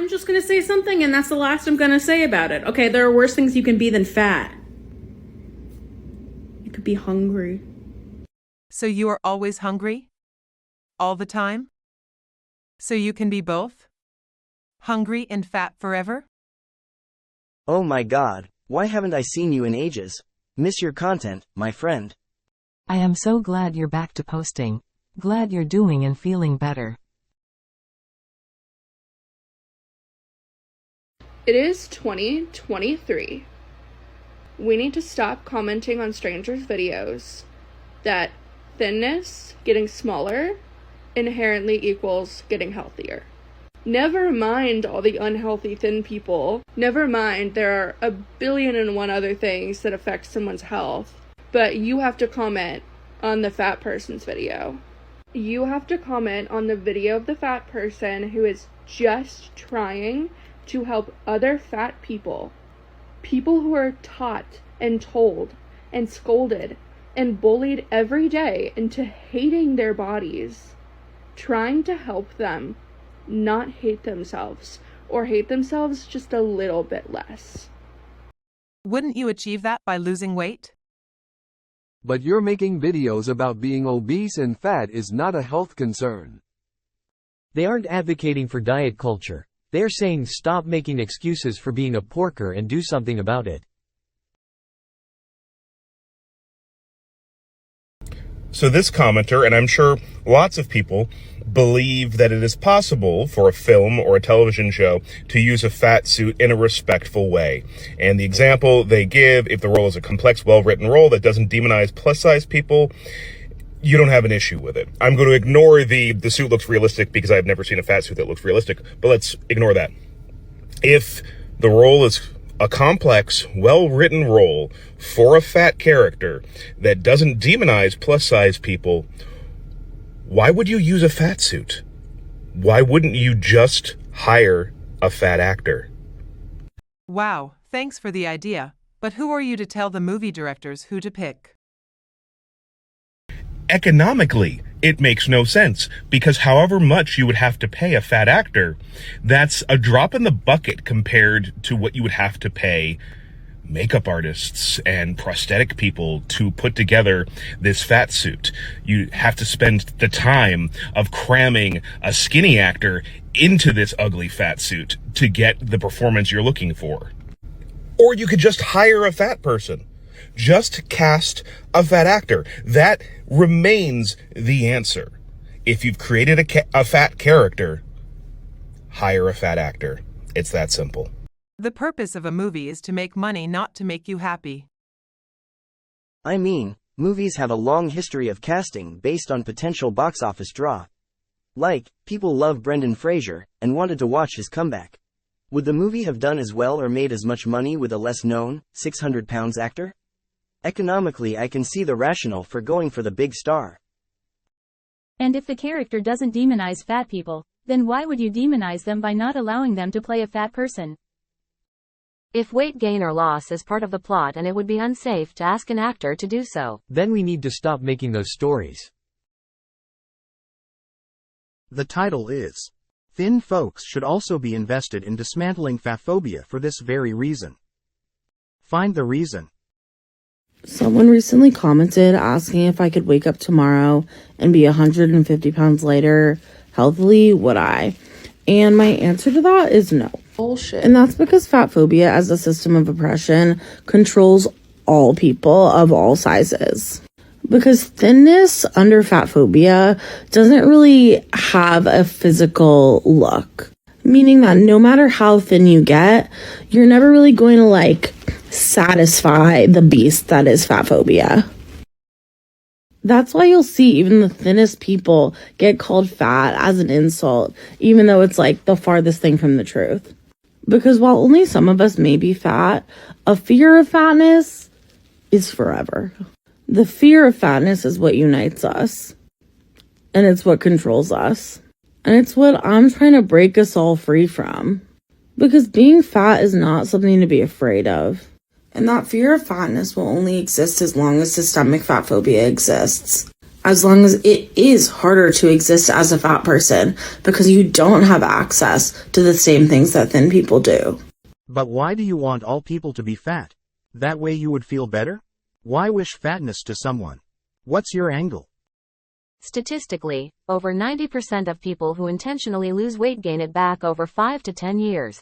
I'm just gonna say something, and that's the last I'm gonna say about it. Okay, there are worse things you can be than fat. You could be hungry. So you are always hungry? All the time? So you can be both? Hungry and fat forever? Oh my god, why haven't I seen you in ages? Miss your content, my friend. I am so glad you're back to posting. Glad you're doing and feeling better. It is 2023. We need to stop commenting on strangers' videos that thinness, getting smaller, inherently equals getting healthier. Never mind all the unhealthy thin people. Never mind there are a billion and one other things that affect someone's health. But you have to comment on the fat person's video. You have to comment on the video of the fat person who is just trying to help other fat people. People who are taught and told and scolded and bullied every day into hating their bodies. Trying to help them not hate themselves, or hate themselves just a little bit less. Wouldn't you achieve that by losing weight? But you're making videos about being obese and fat is not a health concern. They aren't advocating for diet culture. They're saying stop making excuses for being a porker and do something about it. So this commenter, and I'm sure lots of people, believe that it is possible for a film or a television show to use a fat suit in a respectful way. And the example they give, if the role is a complex, well-written role that doesn't demonize plus-size people, you don't have an issue with it. I'm going to ignore the suit looks realistic because I've never seen a fat suit that looks realistic, but let's ignore that. If the role is a complex, well-written role for a fat character that doesn't demonize plus-size people, why would you use a fat suit? Why wouldn't you just hire a fat actor? Wow, thanks for the idea. But who are you to tell the movie directors who to pick? Economically, it makes no sense, because however much you would have to pay a fat actor, that's a drop in the bucket compared to what you would have to pay makeup artists and prosthetic people to put together this fat suit. You have to spend the time of cramming a skinny actor into this ugly fat suit to get the performance you're looking for. Or you could just hire a fat person. Just cast a fat actor. That remains the answer. If you've created a fat character, hire a fat actor. It's that simple. The purpose of a movie is to make money, not to make you happy. I mean, movies have a long history of casting based on potential box office draw. Like, people love Brendan Fraser and wanted to watch his comeback. Would the movie have done as well or made as much money with a less known, 600 pounds actor? Economically, I can see the rationale for going for the big star. And if the character doesn't demonize fat people, then why would you demonize them by not allowing them to play a fat person? If weight gain or loss is part of the plot and it would be unsafe to ask an actor to do so, then we need to stop making those stories. The title is, Thin Folks Should Also Be Invested in Dismantling Fatphobia for This Very Reason. Find the reason. Someone recently commented asking if I could wake up tomorrow and be 150 pounds lighter healthily, would I? And my answer to that is no. Bullshit. And that's because fatphobia as a system of oppression controls all people of all sizes. Because thinness under fatphobia doesn't really have a physical look. Meaning that no matter how thin you get, you're never really going to satisfy the beast that is fatphobia. That's why you'll see even the thinnest people get called fat as an insult, even though it's the farthest thing from the truth. Because while only some of us may be fat, a fear of fatness is forever. The fear of fatness is what unites us. And it's what controls us. And it's what I'm trying to break us all free from. Because being fat is not something to be afraid of. And that fear of fatness will only exist as long as systemic fatphobia exists. as long as it is harder to exist as a fat person because you don't have access to the same things that thin people do. But why do you want all people to be fat? That way you would feel better? Why wish fatness to someone? What's your angle? Statistically, over 90% of people who intentionally lose weight gain it back over 5 to 10 years.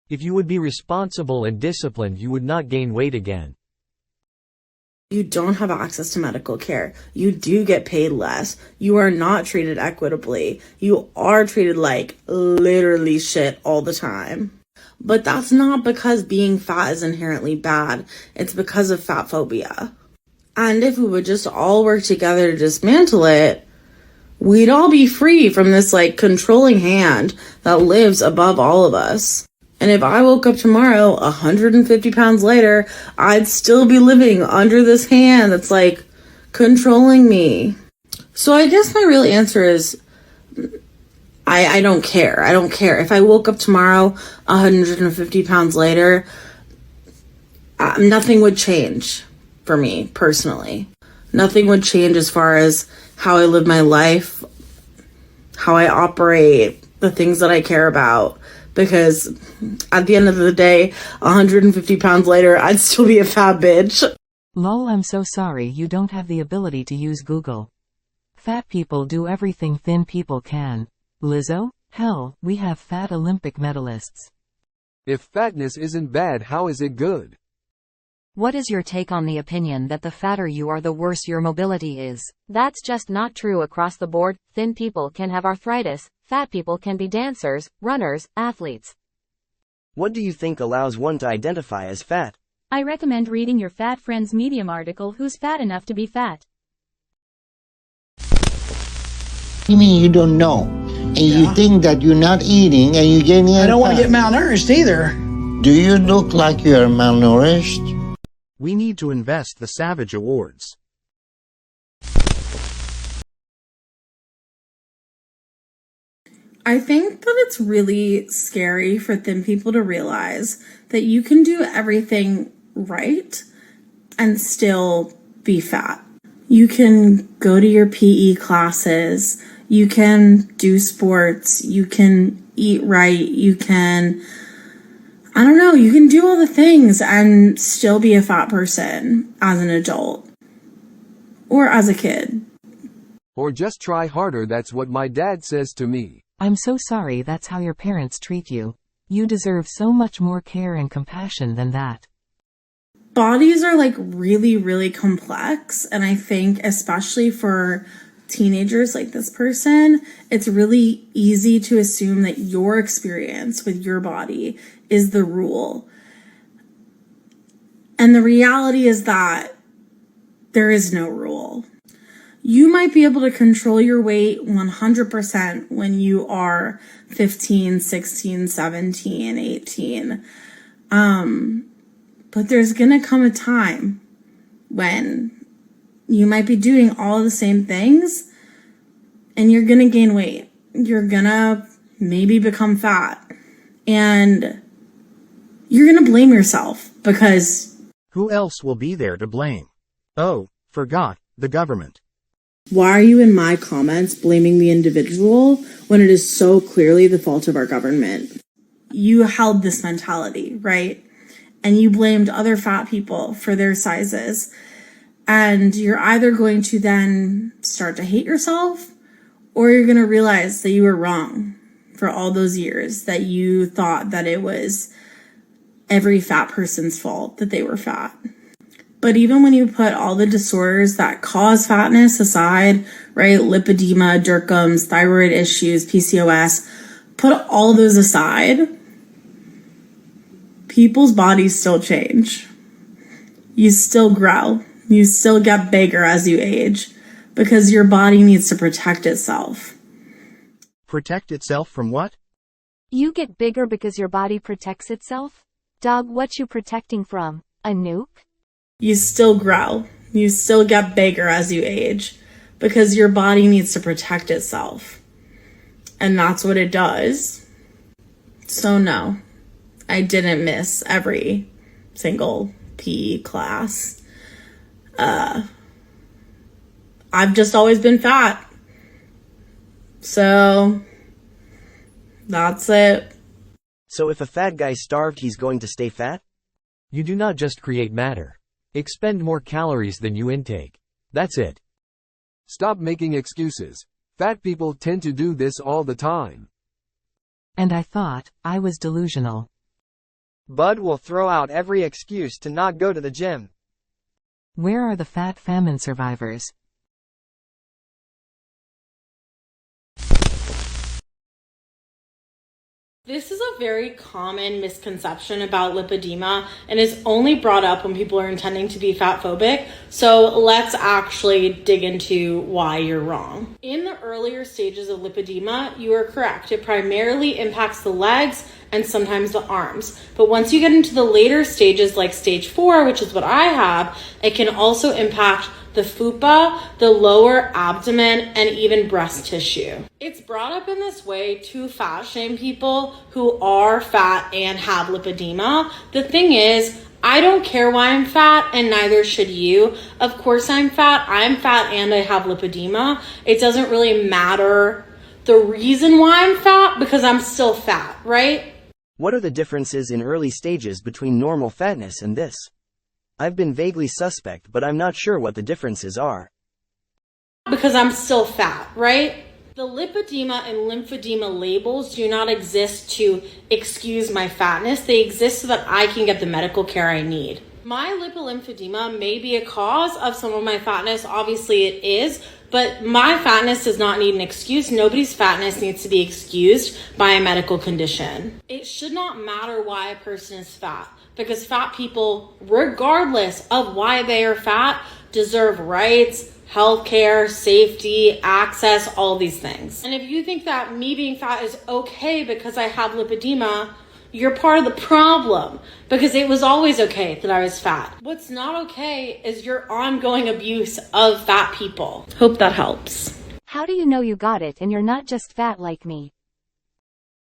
If you would be responsible and disciplined, you would not gain weight again. You don't have access to medical care. You do get paid less. You are not treated equitably. You are treated like literally shit all the time. But that's not because being fat is inherently bad. It's because of fatphobia. And if we would just all work together to dismantle it, we'd all be free from this controlling hand that lives above all of us. And if I woke up tomorrow 150 pounds later, I'd still be living under this hand that's controlling me. So I guess my real answer is I don't care. I don't care. If I woke up tomorrow 150 pounds later, nothing would change for me personally. Nothing would change as far as how I live my life, how I operate, the things that I care about. Because at the end of the day, 150 pounds later, I'd still be a fat bitch. Lol, I'm so sorry you don't have the ability to use Google. Fat people do everything thin people can. Lizzo? Hell, we have fat Olympic medalists. If fatness isn't bad, how is it good? What is your take on the opinion that the fatter you are, the worse your mobility is? That's just not true across the board. Thin people can have arthritis. Fat people can be dancers, runners, athletes. What do you think allows one to identify as fat? I recommend reading your Fat Friends Medium article, Who's Fat Enough to Be Fat? You mean you don't know? And you think that you're not eating and you're getting I don't want to get malnourished either. Do you look like you're malnourished? We need to invest the Savage Awards. I think that it's really scary for thin people to realize that you can do everything right and still be fat. You can go to your PE classes, you can do sports, you can eat right, you can, you can do all the things and still be a fat person as an adult or as a kid. Or just try harder, that's what my dad says to me. I'm so sorry that's how your parents treat you. You deserve so much more care and compassion than that. Bodies are really, really complex. And I think especially for teenagers like this person, it's really easy to assume that your experience with your body is the rule. And the reality is that there is no rule. You might be able to control your weight 100% when you are 15, 16, 17, 18. But there's going to come a time when you might be doing all the same things and you're going to gain weight. You're going to maybe become fat. And you're going to blame yourself because... Who else will be there to blame? Oh, forgot, the government. Why are you in my comments blaming the individual when it is so clearly the fault of our government? You held this mentality, right? And you blamed other fat people for their sizes. And you're either going to then start to hate yourself or you're going to realize that you were wrong for all those years, that you thought that it was every fat person's fault that they were fat. But even when you put all the disorders that cause fatness aside, right, lipedema, Durkheim's, thyroid issues, PCOS, put all those aside, people's bodies still change. You still grow. You still get bigger as you age because your body needs to protect itself. Protect itself from what? You get bigger because your body protects itself? Dog, what you protecting from? A nuke? You still grow. You still get bigger as you age because your body needs to protect itself. And that's what it does. So no, I didn't miss every single PE class. I've just always been fat. So that's it. So if a fat guy's starved, he's going to stay fat? You do not just create matter. Expend more calories than you intake. That's it. Stop making excuses. Fat people tend to do this all the time. And I thought I was delusional. Bud will throw out every excuse to not go to the gym. Where are the fat famine survivors? This is a very common misconception about lipedema and is only brought up when people are intending to be fat phobic. So let's actually dig into why you're wrong. In the earlier stages of lipedema, you are correct. It primarily impacts the legs and sometimes the arms. But once you get into the later stages, like stage 4, which is what I have, it can also impact the fupa, the lower abdomen, and even breast tissue. It's brought up in this way to fat shame people who are fat and have lipedema. The thing is, I don't care why I'm fat, and neither should you. Of course I'm fat and I have lipedema. It doesn't really matter the reason why I'm fat because I'm still fat, right? What are the differences in early stages between normal fatness and this? I've been vaguely suspect, but I'm not sure what the differences are. Because I'm still fat, right? The lipedema and lymphedema labels do not exist to excuse my fatness. They exist so that I can get the medical care I need. My lipolymphedema may be a cause of some of my fatness. Obviously it is, but my fatness does not need an excuse. Nobody's fatness needs to be excused by a medical condition. It should not matter why a person is fat, because fat people, regardless of why they are fat, deserve rights, healthcare, safety, access, all these things. And if you think that me being fat is okay because I have lipedema, you're part of the problem, because it was always okay that I was fat. What's not okay is your ongoing abuse of fat people. Hope that helps. How do you know you got it and you're not just fat like me?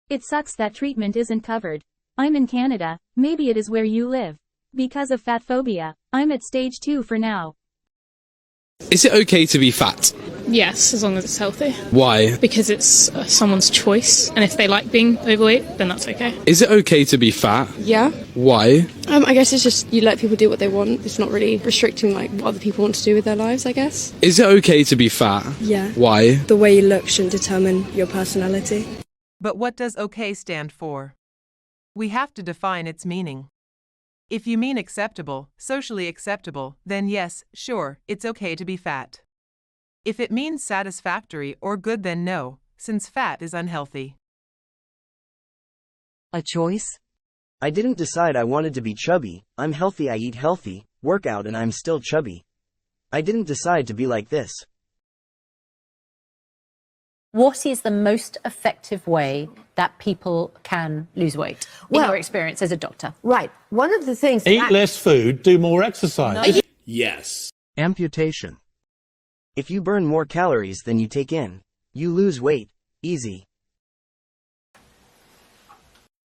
It sucks that treatment isn't covered. I'm in Canada, maybe it is where you live. Because of fatphobia, I'm at stage 2 for now. Is it okay to be fat? Yes, as long as it's healthy. Why? Because it's someone's choice, and if they like being overweight, then that's okay. Is it okay to be fat? Yeah. Why? I guess it's just you let people do what they want. It's not really restricting like what other people want to do with their lives, I guess. Is it okay to be fat? Yeah. Why? The way you look shouldn't determine your personality. But what does okay stand for? We have to define its meaning. If you mean acceptable, socially acceptable, then yes, sure, it's okay to be fat. If it means satisfactory or good, then no, since fat is unhealthy. A choice? I didn't decide I wanted to be chubby. I'm healthy, I eat healthy, work out, and I'm still chubby. I didn't decide to be like this. What is the most effective way that people can lose weight, in your experience as a doctor? Right. One of the things... Eat less food, do more exercise. No. Yes. Amputation. If you burn more calories than you take in, you lose weight. Easy.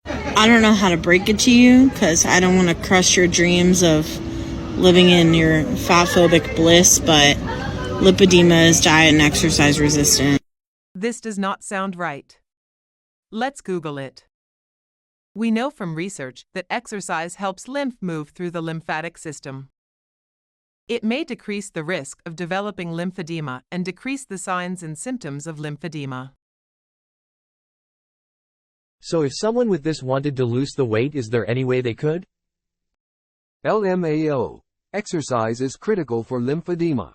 I don't know how to break it to you, because I don't want to crush your dreams of living in your fatphobic bliss, but lipedema is diet and exercise resistant. This does not sound right. Let's Google it. We know from research that exercise helps lymph move through the lymphatic system. It may decrease the risk of developing lymphedema and decrease the signs and symptoms of lymphedema. So if someone with this wanted to lose the weight, is there any way they could? LMAO. Exercise is critical for lymphedema.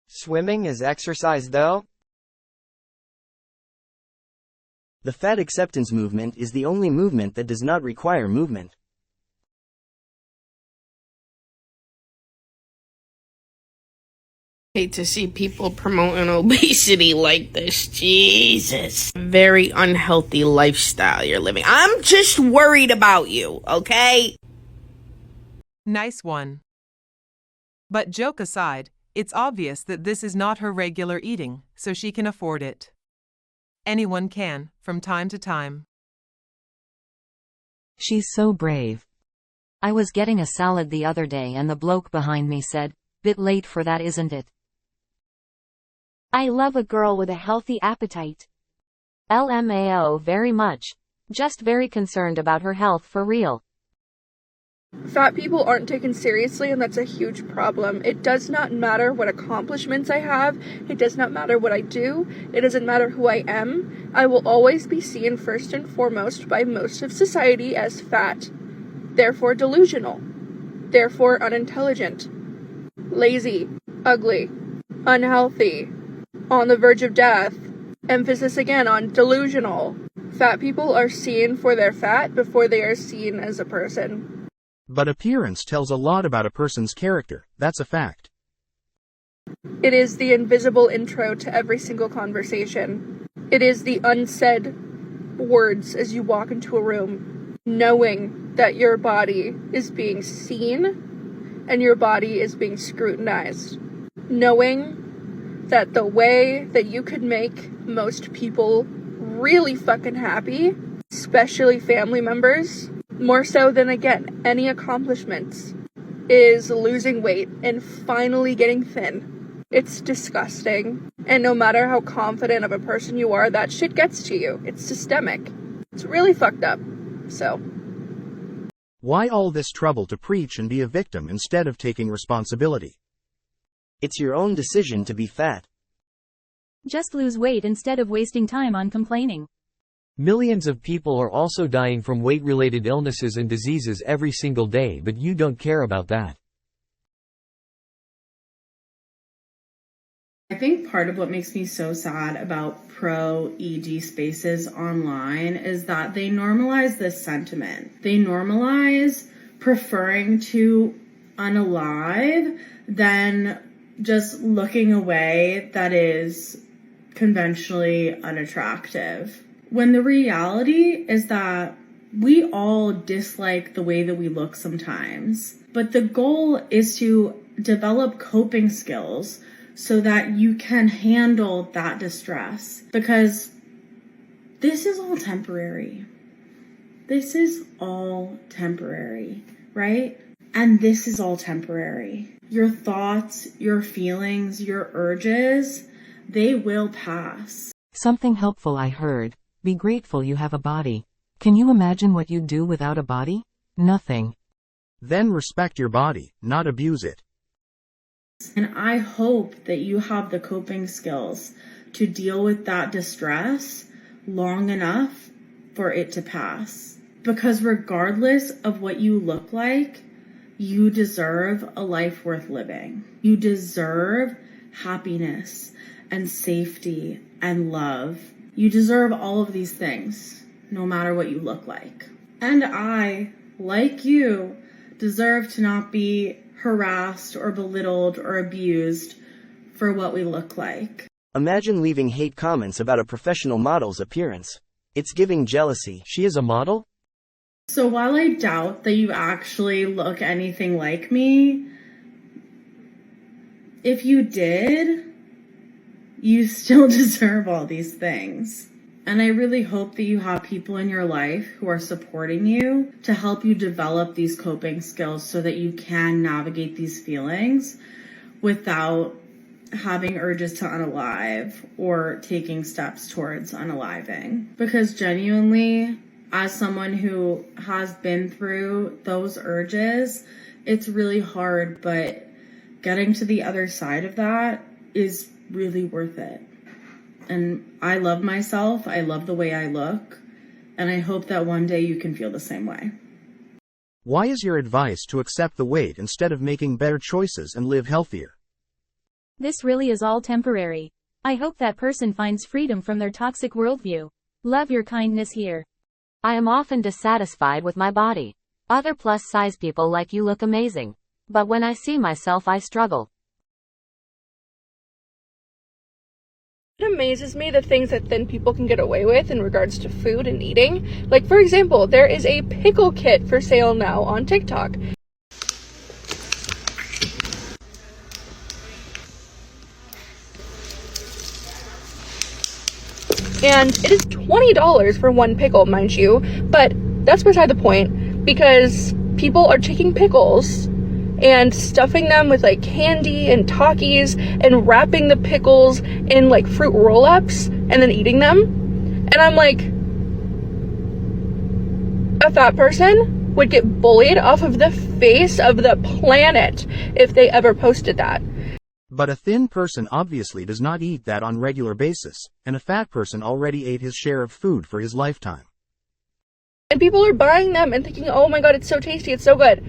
Swimming is exercise though? The fat acceptance movement is the only movement that does not require movement. Hate to see people promoting obesity like this. Jesus. Very unhealthy lifestyle you're living. I'm just worried about you, okay? Nice one. But joke aside, it's obvious that this is not her regular eating, so she can afford it. Anyone can, from time to time. She's so brave. I was getting a salad the other day and the bloke behind me said, "Bit late for that, isn't it?" I love a girl with a healthy appetite. LMAO very much. Just very concerned about her health for real. Fat people aren't taken seriously, and that's a huge problem. It does not matter what accomplishments I have. It does not matter what I do. It doesn't matter who I am. I will always be seen first and foremost by most of society as fat. Therefore delusional. Therefore unintelligent. Lazy. Ugly. Unhealthy. On the verge of death. Emphasis again on delusional. Fat people are seen for their fat before they are seen as a person. But appearance tells a lot about a person's character, that's a fact. It is the invisible intro to every single conversation. It is the unsaid words as you walk into a room, knowing that your body is being seen and your body is being scrutinized. Knowing that the way that you could make most people really fucking happy, especially family members, more so than, again, any accomplishments, is losing weight and finally getting thin. It's disgusting. And no matter how confident of a person you are, that shit gets to you. It's systemic. It's really fucked up. So. Why all this trouble to preach and be a victim instead of taking responsibility? It's your own decision to be fat. Just lose weight instead of wasting time on complaining. Millions of people are also dying from weight-related illnesses and diseases every single day, but you don't care about that. I think part of what makes me so sad about pro-ED spaces online is that they normalize this sentiment. They normalize preferring to unalive than just looking away that is conventionally unattractive. When the reality is that we all dislike the way that we look sometimes, but the goal is to develop coping skills so that you can handle that distress, because this is all temporary. This is all temporary, right? And this is all temporary. Your thoughts, your feelings, your urges, they will pass. Something helpful I heard. Be grateful you have a body. Can you imagine what you'd do without a body? Nothing. Then respect your body, not abuse it. And I hope that you have the coping skills to deal with that distress long enough for it to pass. Because regardless of what you look like, you deserve a life worth living. You deserve happiness and safety and love. You deserve all of these things, no matter what you look like. And I, like you, deserve to not be harassed or belittled or abused for what we look like. Imagine leaving hate comments about a professional model's appearance. It's giving jealousy. She is a model? So while I doubt that you actually look anything like me, if you did, you still deserve all these things. And I really hope that you have people in your life who are supporting you to help you develop these coping skills so that you can navigate these feelings without having urges to unalive or taking steps towards unaliving. Because genuinely, as someone who has been through those urges, it's really hard, but getting to the other side of that is really worth it. And I love myself, I love the way I look, and I hope that one day you can feel the same way. Why is your advice to accept the weight instead of making better choices and live healthier? This really is all temporary. I hope that person finds freedom from their toxic worldview. Love your kindness here. I am often dissatisfied with my body. Other plus-size people like you look amazing. But when I see myself, I struggle. It amazes me the things that thin people can get away with in regards to food and eating. Like, for example, there is a pickle kit for sale now on TikTok. And it is $20 for one pickle, mind you, but that's beside the point, because people are taking pickles and stuffing them with like candy and Takis and wrapping the pickles in like fruit roll-ups and then eating them. And I'm like, a fat person would get bullied off of the face of the planet if they ever posted that. But a thin person obviously does not eat that on regular basis, and a fat person already ate his share of food for his lifetime. And people are buying them and thinking, oh my god, it's so tasty, it's so good.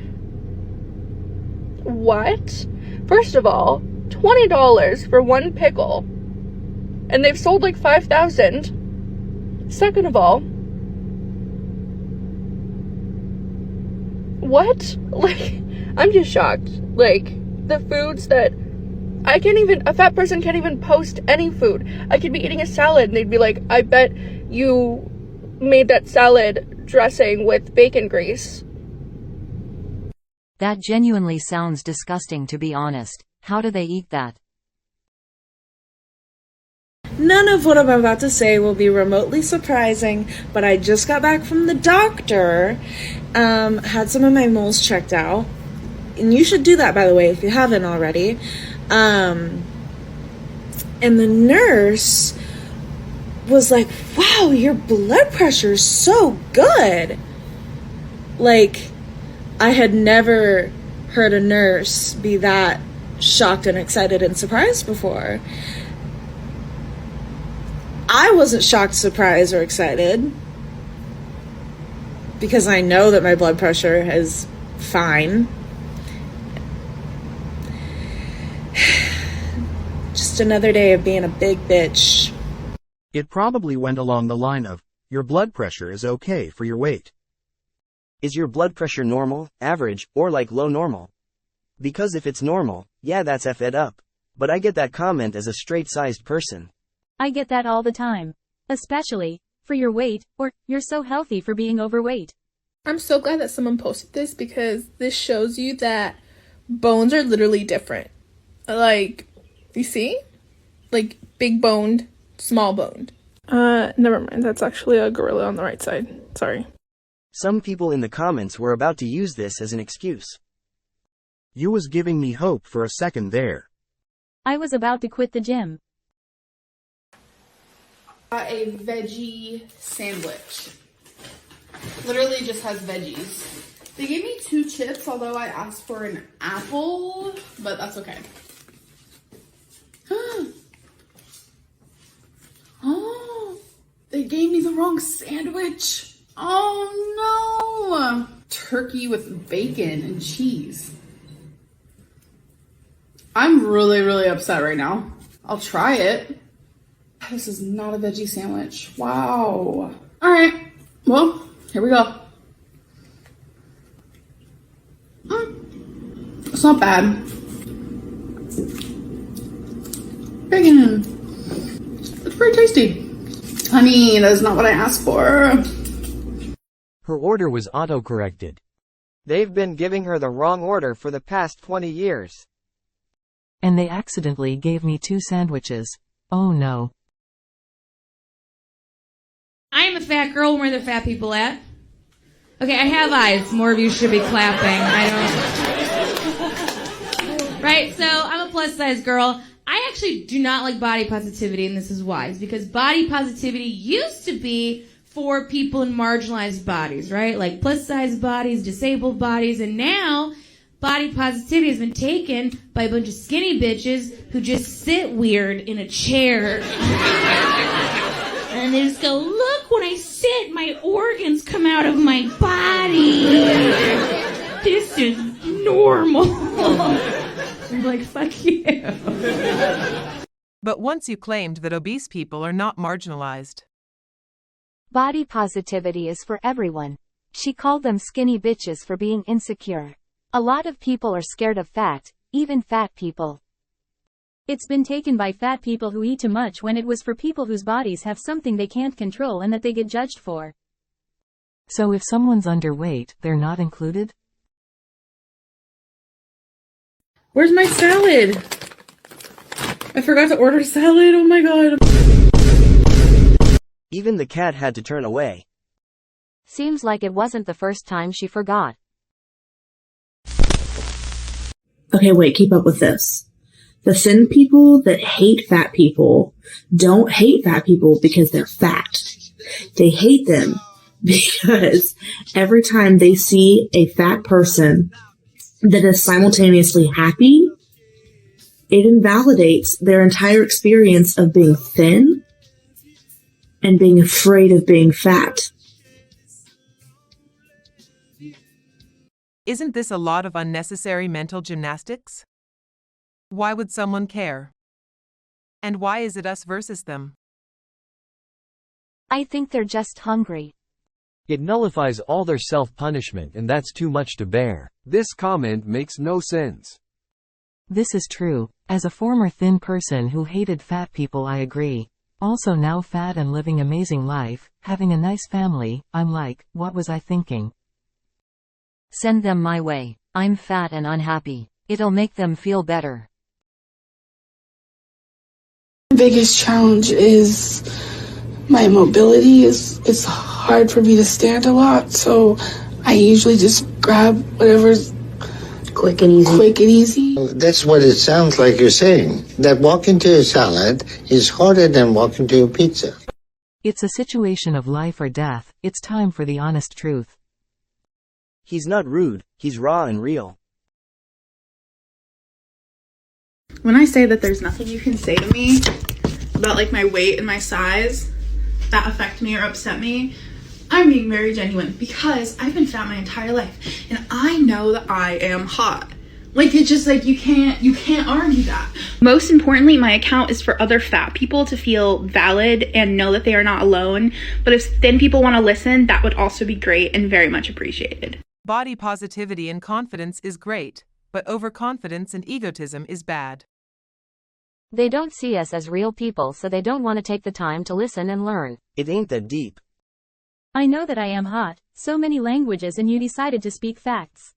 What? First of all, $20 for one pickle. And they've sold like 5,000. Second of all, what? Like, I'm just shocked. Like, the foods that a fat person can't even post any food. I could be eating a salad and they'd be like, I bet you made that salad dressing with bacon grease. That genuinely sounds disgusting, to be honest. How do they eat that? None of what I'm about to say will be remotely surprising, but I just got back from the doctor, had some of my moles checked out, and you should do that, by the way, if you haven't already. And the nurse was like, wow, your blood pressure is so good. Like, I had never heard a nurse be that shocked and excited and surprised before. I wasn't shocked, surprised, or excited because I know that my blood pressure is fine. Just another day of being a big bitch. It probably went along the line of, your blood pressure is okay for your weight. Is your blood pressure normal, average, or like low normal? Because if it's normal, yeah, that's effed up. But I get that comment as a straight-sized person. I get that all the time. Especially, for your weight, or, you're so healthy for being overweight. I'm so glad that someone posted this because this shows you that bones are literally different. Like, you see? Like, big boned, small boned. Never mind, that's actually a gorilla on the right side. Sorry. Some people in the comments were about to use this as an excuse. You was giving me hope for a second there. I was about to quit the gym. A veggie sandwich. Literally just has veggies. They gave me 2 chips, although I asked for an apple, but that's okay. Oh, they gave me the wrong sandwich. Oh no! Turkey with bacon and cheese. I'm really, really upset right now. I'll try it. This is not a veggie sandwich. Wow. Alright, well, here we go. It's not bad. Bacon. It's pretty tasty. Honey, that is not what I asked for. Her order was auto-corrected. They've been giving her the wrong order for the past 20 years. And they accidentally gave me 2 sandwiches. Oh no. I'm a fat girl. Where are the fat people at? Okay, I have eyes. More of you should be clapping. Right, so I'm a plus-size girl. I actually do not like body positivity, and this is why. It's because body positivity used to be for people in marginalized bodies, right? Like plus-size bodies, disabled bodies, and now body positivity has been taken by a bunch of skinny bitches who just sit weird in a chair. And they just go, look, when I sit, my organs come out of my body. This is normal. I'm like, fuck you. But once you claimed that obese people are not marginalized. Body positivity is for everyone. She called them skinny bitches for being insecure. A lot of people are scared of fat, even fat people. It's been taken by fat people who eat too much when it was for people whose bodies have something they can't control and that they get judged for. So if someone's underweight, they're not included? Where's my salad? I forgot to order salad. Oh my god. Even the cat had to turn away. Seems like it wasn't the first time she forgot. Okay, wait, keep up with this. The thin people that hate fat people don't hate fat people because they're fat. They hate them because every time they see a fat person that is simultaneously happy, it invalidates their entire experience of being thin and being afraid of being fat. Isn't this a lot of unnecessary mental gymnastics? Why would someone care? And why is it us versus them? I think they're just hungry. It nullifies all their self-punishment, and that's too much to bear. This comment makes no sense. This is true. As a former thin person who hated fat people, I agree. Also now fat and living amazing life, having a nice family, I'm like, what was I thinking? Send them my way. I'm fat and unhappy. It'll make them feel better. Biggest challenge is my mobility. It's hard for me to stand a lot, so I usually just grab whatever's quick and easy. That's what it sounds like you're saying. That walking to a salad is harder than walking to a pizza. It's a situation of life or death. It's time for the honest truth. He's not rude, he's raw and real. When I say that there's nothing you can say to me about like my weight and my size that affect me or upset me, I'm being very genuine because I've been fat my entire life and I know that I am hot. Like, it's just like you can't argue that. Most importantly, my account is for other fat people to feel valid and know that they are not alone. But if thin people want to listen, that would also be great and very much appreciated. Body positivity and confidence is great, but overconfidence and egotism is bad. They don't see us as real people, so they don't want to take the time to listen and learn. It ain't that deep. I know that I am hot, so many languages, and you decided to speak facts.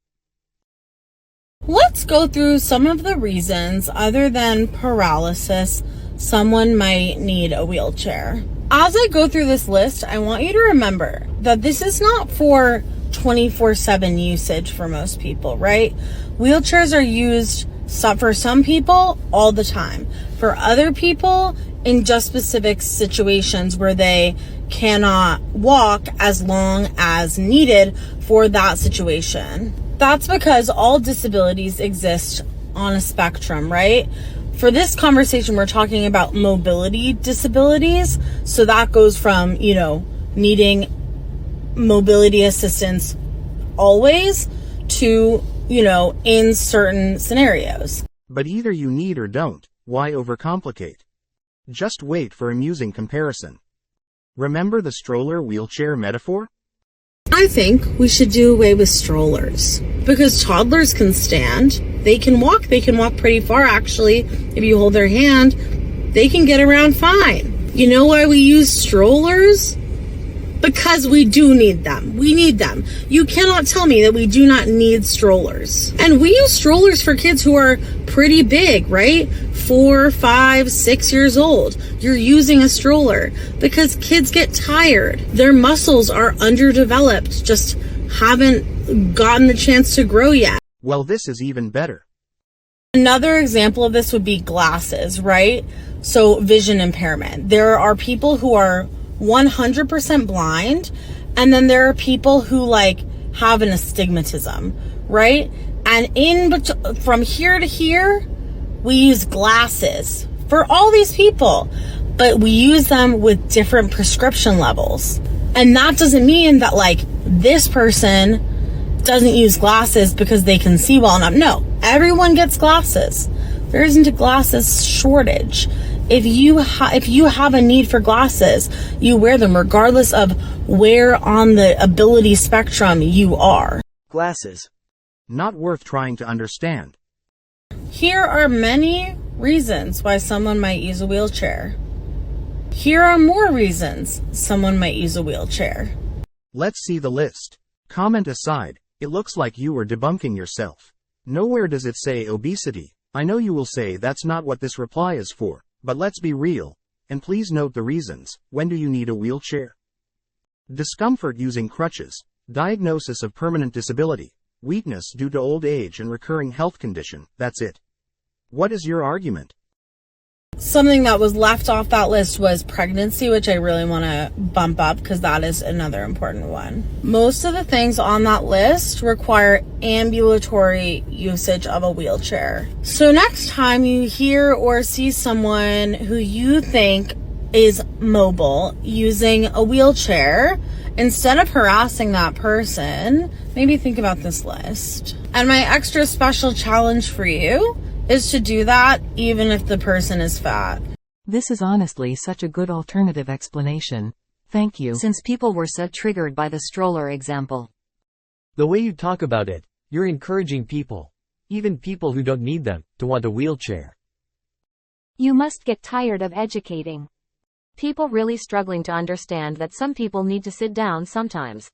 Let's go through some of the reasons, other than paralysis, someone might need a wheelchair. As I go through this list, I want you to remember that this is not for 24/7 usage for most people, right? Wheelchairs are used for some people all the time. For other people, in just specific situations where they cannot walk as long as needed for that situation. That's because all disabilities exist on a spectrum, right? For this conversation, we're talking about mobility disabilities. So that goes from, needing mobility assistance always to, in certain scenarios. But either you need or don't. Why overcomplicate? Just wait for amusing comparison. Remember the stroller wheelchair metaphor? I think we should do away with strollers because toddlers can stand. They can walk pretty far actually. If you hold their hand, they can get around fine. You know why we use strollers? Because we do need them. We need them. You cannot tell me that we do not need strollers. And we use strollers for kids who are pretty big, right? 4, 5, 6 years old. You're using a stroller because kids get tired. Their muscles are underdeveloped, just haven't gotten the chance to grow yet. Well, this is even better. Another example of this would be glasses, right? So vision impairment. There are people who are 100% blind, and then there are people who have an astigmatism, right? And from here to here, we use glasses for all these people, but we use them with different prescription levels. And that doesn't mean that this person doesn't use glasses because they can see well enough. No, everyone gets glasses. There isn't a glasses shortage. If you have a need for glasses, you wear them regardless of where on the ability spectrum you are. Glasses. Not worth trying to understand. Here are many reasons why someone might use a wheelchair. Here are more reasons someone might use a wheelchair. Let's see the list. Comment aside, it looks like you are debunking yourself. Nowhere does it say obesity. I know you will say that's not what this reply is for. But let's be real, and please note the reasons. When do you need a wheelchair? Discomfort using crutches, diagnosis of permanent disability, Weakness due to old age and recurring health condition, that's it. What is your argument? Something that was left off that list was pregnancy, which I really want to bump up because that is another important one. Most of the things on that list require ambulatory usage of a wheelchair. So next time you hear or see someone who you think is mobile using a wheelchair, instead of harassing that person, maybe think about this list. And my extra special challenge for you is to do that even if the person is fat. This is honestly such a good alternative explanation. Thank you. Since people were so triggered by the stroller example. The way you talk about it, you're encouraging people, even people who don't need them, to want a wheelchair. You must get tired of educating people really struggling to understand that some people need to sit down sometimes.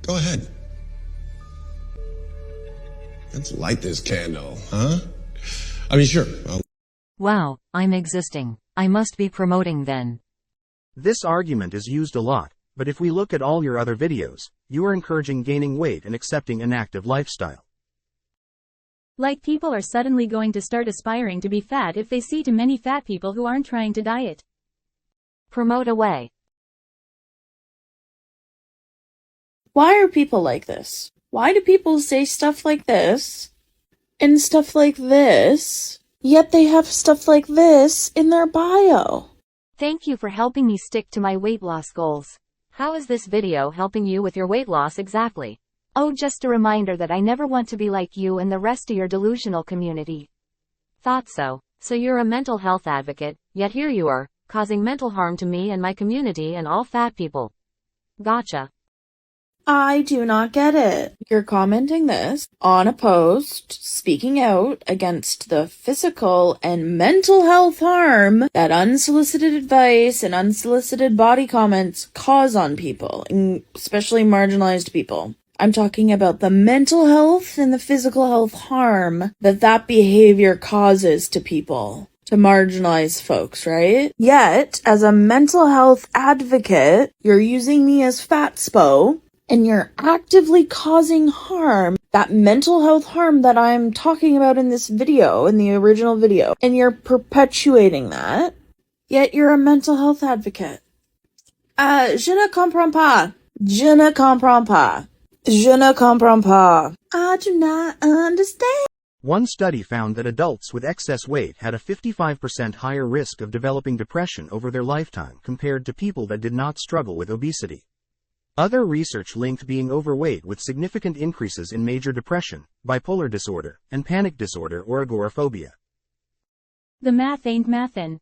Go ahead. Let's light this candle, huh? I mean, sure. Wow, I'm existing. I must be promoting then. This argument is used a lot, but if we look at all your other videos, you are encouraging gaining weight and accepting an active lifestyle. Like people are suddenly going to start aspiring to be fat if they see too many fat people who aren't trying to diet. Promote away. Why are people like this? Why do people say stuff like this and stuff like this, yet they have stuff like this in their bio? Thank you for helping me stick to my weight loss goals. How is this video helping you with your weight loss exactly? Oh, just a reminder that I never want to be like you and the rest of your delusional community. Thought so. So you're a mental health advocate, yet here you are, causing mental harm to me and my community and all fat people. Gotcha. I do not get it. You're commenting this on a post speaking out against the physical and mental health harm that unsolicited advice and unsolicited body comments cause on people, especially marginalized people. I'm talking about the mental health and the physical health harm that behavior causes to people, to marginalized folks, right? Yet, as a mental health advocate, you're using me as fatspo, and you're actively causing harm, that mental health harm that I'm talking about in this video, in the original video, and you're perpetuating that, yet you're a mental health advocate. Je ne comprends pas. Je ne comprends pas. Je ne comprends pas. I do not understand. One study found that adults with excess weight had a 55% higher risk of developing depression over their lifetime compared to people that did not struggle with obesity. Other research linked being overweight with significant increases in major depression, bipolar disorder, and panic disorder or agoraphobia. The math ain't mathin'.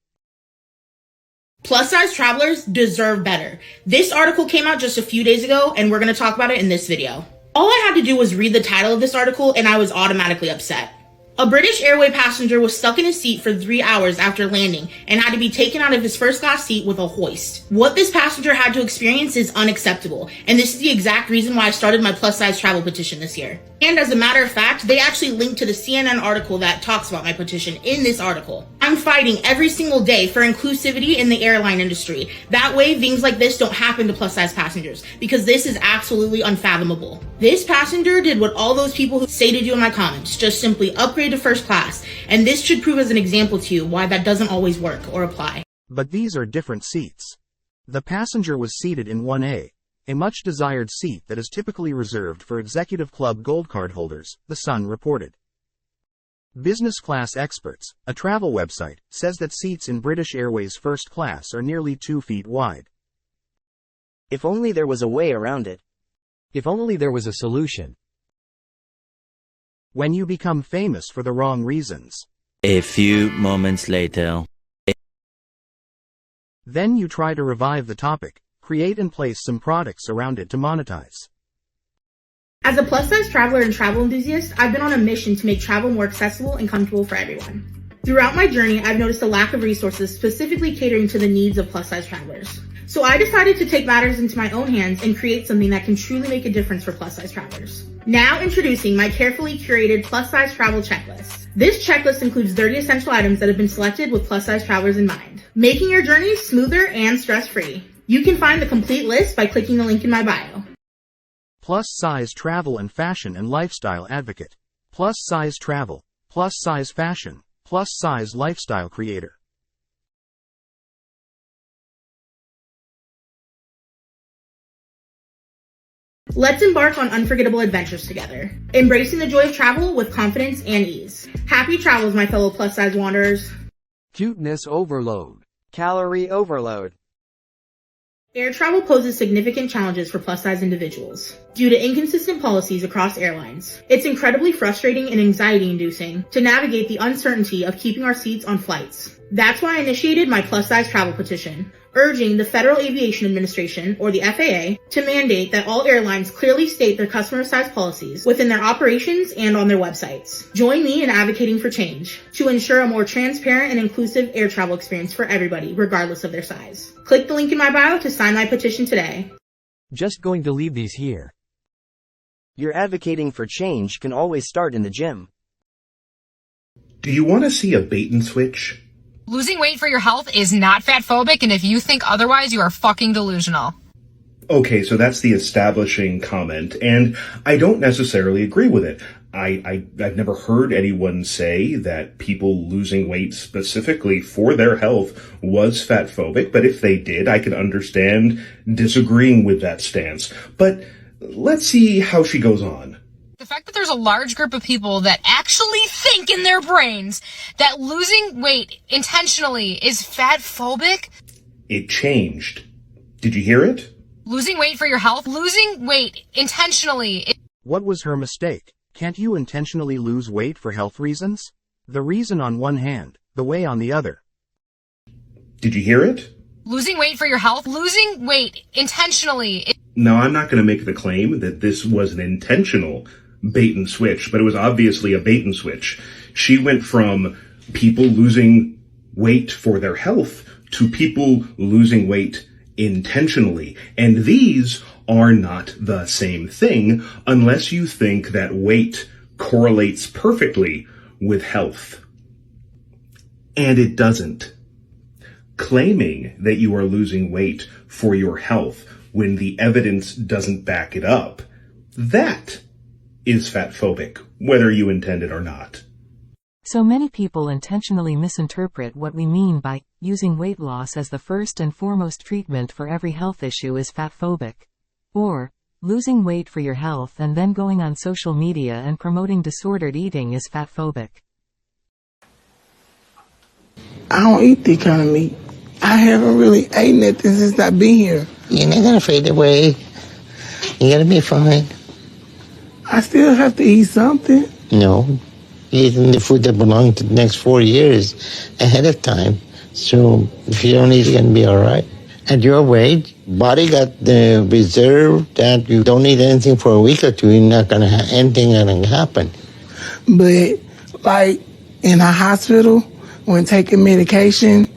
Plus-size travelers deserve better. This article came out just a few days ago, and we're going to talk about it in this video. All I had to do was read the title of this article, and I was automatically upset. A British Airways passenger was stuck in his seat for 3 hours after landing and had to be taken out of his first class seat with a hoist. What this passenger had to experience is unacceptable, and this is the exact reason why I started my plus-size travel petition this year. And as a matter of fact, they actually linked to the CNN article that talks about my petition in this article. I'm fighting every single day for inclusivity in the airline industry. That way, things like this don't happen to plus-size passengers, because this is absolutely unfathomable. This passenger did what all those people who say to do in my comments, just simply upgrade to first class, and this should prove as an example to you why that doesn't always work or apply. But these are different seats. The passenger was seated in 1A, a much desired seat that is typically reserved for Executive Club Gold Card holders, The Sun reported. Business Class Experts, a travel website, says that seats in British Airways first class are nearly 2 feet wide. If only there was a way around it. If only there was a solution. When you become famous for the wrong reasons. A few moments later. Then you try to revive the topic, create and place some products around it to monetize. As a plus-size traveler and travel enthusiast, I've been on a mission to make travel more accessible and comfortable for everyone. Throughout my journey, I've noticed a lack of resources specifically catering to the needs of plus-size travelers. So I decided to take matters into my own hands and create something that can truly make a difference for plus-size travelers. Now introducing my carefully curated plus-size travel checklist. This checklist includes 30 essential items that have been selected with plus-size travelers in mind, making your journey smoother and stress-free. You can find the complete list by clicking the link in my bio. Plus size travel and fashion and lifestyle advocate. Plus size travel. Plus size fashion. Plus size lifestyle creator. Let's embark on unforgettable adventures together, embracing the joy of travel with confidence and ease. Happy travels, my fellow plus-size wanderers. Cuteness overload. Calorie overload. Air travel poses significant challenges for plus-size individuals due to inconsistent policies across airlines. It's incredibly frustrating and anxiety-inducing to navigate the uncertainty of keeping our seats on flights. That's why I initiated my plus-size travel petition, urging the Federal Aviation Administration, or the FAA, to mandate that all airlines clearly state their customer-size policies within their operations and on their websites. Join me in advocating for change to ensure a more transparent and inclusive air travel experience for everybody, regardless of their size. Click the link in my bio to sign my petition today. Just going to leave these here. Your advocating for change can always start in the gym. Do you want to see a bait and switch? Losing weight for your health is not fatphobic, and if you think otherwise, you are fucking delusional. Okay, so that's the establishing comment, and I don't necessarily agree with it. I've never heard anyone say that people losing weight specifically for their health was fatphobic, but if they did, I could understand disagreeing with that stance. But let's see how she goes on. The fact that there's a large group of people that actually think in their brains that losing weight intentionally is fatphobic. It changed. Did you hear it? Losing weight for your health, losing weight intentionally. What was her mistake? Can't you intentionally lose weight for health reasons? The reason on one hand, the way on the other. Did you hear it? Losing weight for your health, losing weight intentionally. Now, I'm not going to make the claim that this was an intentional bait and switch, but it was obviously a bait and switch. She went from people losing weight for their health to people losing weight intentionally. And these are not the same thing unless you think that weight correlates perfectly with health. And it doesn't. Claiming that you are losing weight for your health when the evidence doesn't back it up, that is fatphobic, whether you intend it or not. So many people intentionally misinterpret what we mean by using weight loss as the first and foremost treatment for every health issue is fatphobic. Or, losing weight for your health and then going on social media and promoting disordered eating is fatphobic. I don't eat that kind of meat. I haven't really eaten nothing since I've been here. You're not gonna fade away. You're gonna be fine. I still have to eat something. No. You're eating the food that belongs to the next 4 years ahead of time. So if you don't eat, you're gonna be all right. At your weight, body got the reserve that you don't eat anything for a week or two, you're not gonna have anything gonna happen. But like in a hospital, when taking medication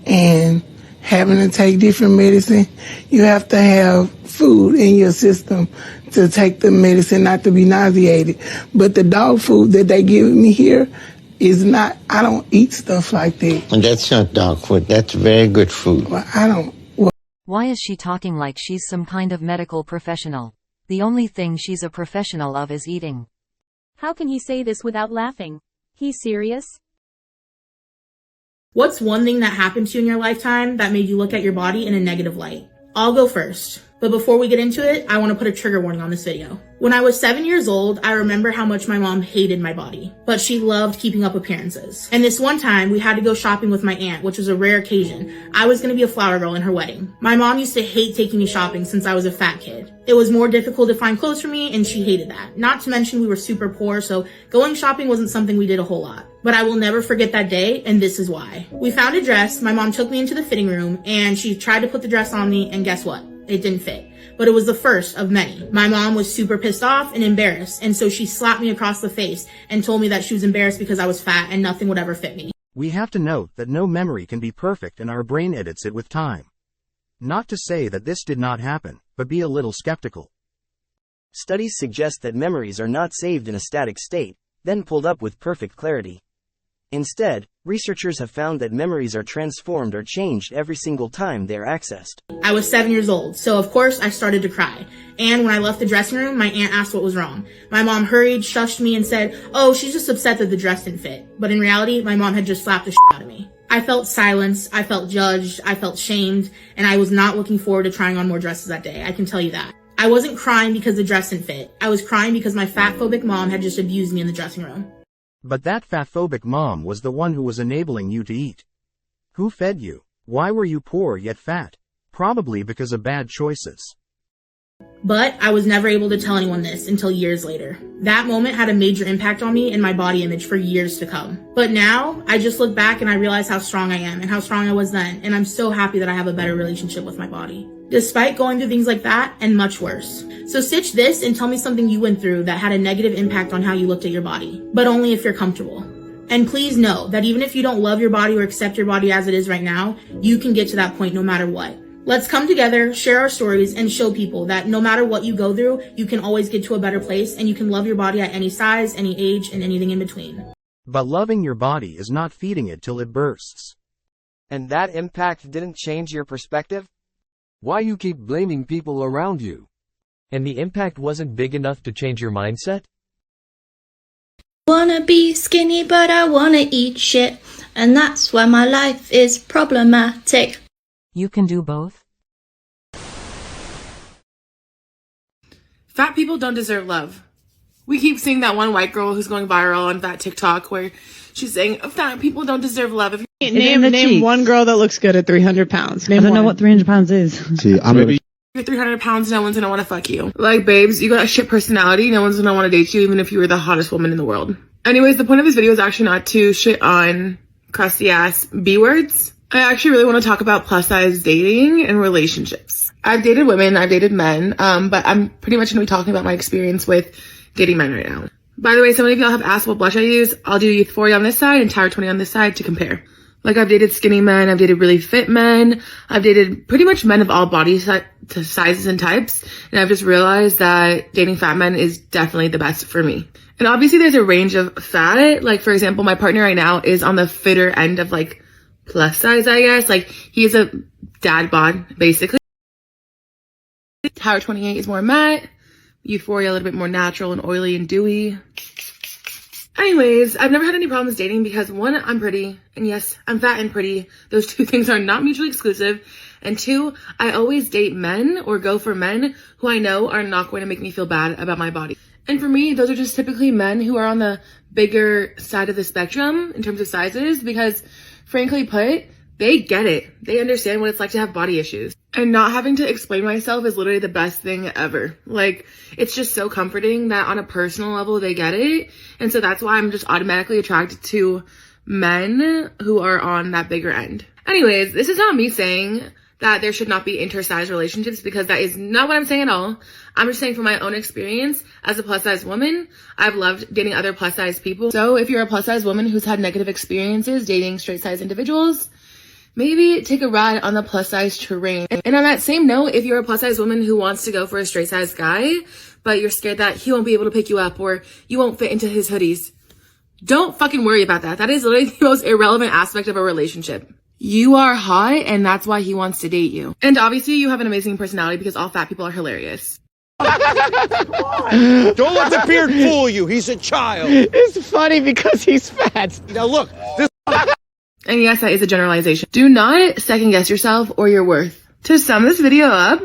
and having to take different medicine, you have to have food in your system to take the medicine, not to be nauseated. But the dog food that they give me here is not, I don't eat stuff like that. And that's not dog food, that's very good food. Well, I don't. Why is she talking like she's some kind of medical professional? The only thing she's a professional of is eating. How can he say this without laughing? He's serious? What's one thing that happened to you in your lifetime that made you look at your body in a negative light? I'll go first. But before we get into it, I want to put a trigger warning on this video. When I was 7 years old, I remember how much my mom hated my body, but she loved keeping up appearances. And this one time, we had to go shopping with my aunt, which was a rare occasion. I was going to be a flower girl in her wedding. My mom used to hate taking me shopping since I was a fat kid. It was more difficult to find clothes for me, and she hated that. Not to mention we were super poor, so going shopping wasn't something we did a whole lot. But I will never forget that day, and this is why. We found a dress, my mom took me into the fitting room, and she tried to put the dress on me, and guess what? It didn't fit. But it was the first of many. My mom was super pissed off and embarrassed, and so she slapped me across the face and told me that she was embarrassed because I was fat and nothing would ever fit me. We have to note that no memory can be perfect and our brain edits it with time. Not to say that this did not happen, but be a little skeptical. Studies suggest that memories are not saved in a static state, then pulled up with perfect clarity. Instead, researchers have found that memories are transformed or changed every single time they are accessed. I was 7 years old, so of course I started to cry. And when I left the dressing room, my aunt asked what was wrong. My mom hurried, shushed me, and said, "Oh, she's just upset that the dress didn't fit." But in reality, my mom had just slapped the shit out of me. I felt silenced, I felt judged, I felt shamed, and I was not looking forward to trying on more dresses that day, I can tell you that. I wasn't crying because the dress didn't fit. I was crying because my fatphobic mom had just abused me in the dressing room. But that fatphobic mom was the one who was enabling you to eat. Who fed you? Why were you poor yet fat? Probably because of bad choices. But I was never able to tell anyone this until years later. That moment had a major impact on me and my body image for years to come. But now, I just look back and I realize how strong I am and how strong I was then, and I'm so happy that I have a better relationship with my body. Despite going through things like that, and much worse. So stitch this and tell me something you went through that had a negative impact on how you looked at your body. But only if you're comfortable. And please know that even if you don't love your body or accept your body as it is right now, you can get to that point no matter what. Let's come together, share our stories, and show people that no matter what you go through, you can always get to a better place and you can love your body at any size, any age, and anything in between. But loving your body is not feeding it till it bursts. And that impact didn't change your perspective? Why you keep blaming people around you? And the impact wasn't big enough to change your mindset? Wanna be skinny, but I wanna eat shit, and that's why my life is problematic. You can do both? Fat people don't deserve love. We keep seeing that one white girl who's going viral on fat TikTok where she's saying, fat people don't deserve love. If you name one girl that looks good at 300 pounds. Name I don't one. know what 300 pounds is. See, you're 300 pounds, no one's gonna want to fuck you. Like, babes, you got a shit personality, no one's gonna want to date you even if you were the hottest woman in the world. Anyways, the point of this video is actually not to shit on crusty ass B words. I actually really want to talk about plus size dating and relationships. I've dated women, I've dated men, but I'm pretty much gonna be talking about my experience with dating men right now. By the way, so many of y'all have asked what blush I use. I'll do Euphoria on this side and Tower 20 on this side to compare. Like, I've dated skinny men, I've dated really fit men, I've dated pretty much men of all body sizes and types, and I've just realized that dating fat men is definitely the best for me. And obviously there's a range of fat. Like, for example, my partner right now is on the fitter end of, like, plus size, I guess. Like, he's a dad bod, basically. Tower 28 is more matte. Euphoria a little bit more natural and oily and dewy. Anyways, I've never had any problems dating because, one, I'm pretty, and yes, I'm fat and pretty. Those two things are not mutually exclusive. And two, I always date men or go for men who I know are not going to make me feel bad about my body. And for me, those are just typically men who are on the bigger side of the spectrum in terms of sizes because, frankly put, they get it. They understand what it's like to have body issues. And not having to explain myself is literally the best thing ever. Like, it's just so comforting that on a personal level, they get it. And so that's why I'm just automatically attracted to men who are on that bigger end. Anyways, this is not me saying that there should not be inter-size relationships because that is not what I'm saying at all. I'm just saying from my own experience as a plus-size woman, I've loved dating other plus-size people. So if you're a plus-size woman who's had negative experiences dating straight-size individuals, maybe take a ride on the plus-size terrain. And on that same note, if you're a plus-size woman who wants to go for a straight-size guy, but you're scared that he won't be able to pick you up or you won't fit into his hoodies, don't fucking worry about that. That is literally the most irrelevant aspect of a relationship. You are hot and that's why he wants to date you. And obviously you have an amazing personality because all fat people are hilarious. Don't let the beard fool you. He's a child. It's funny because he's fat. Now look, this. And yes, that is a generalization. Do not second guess yourself or your worth. To sum this video up,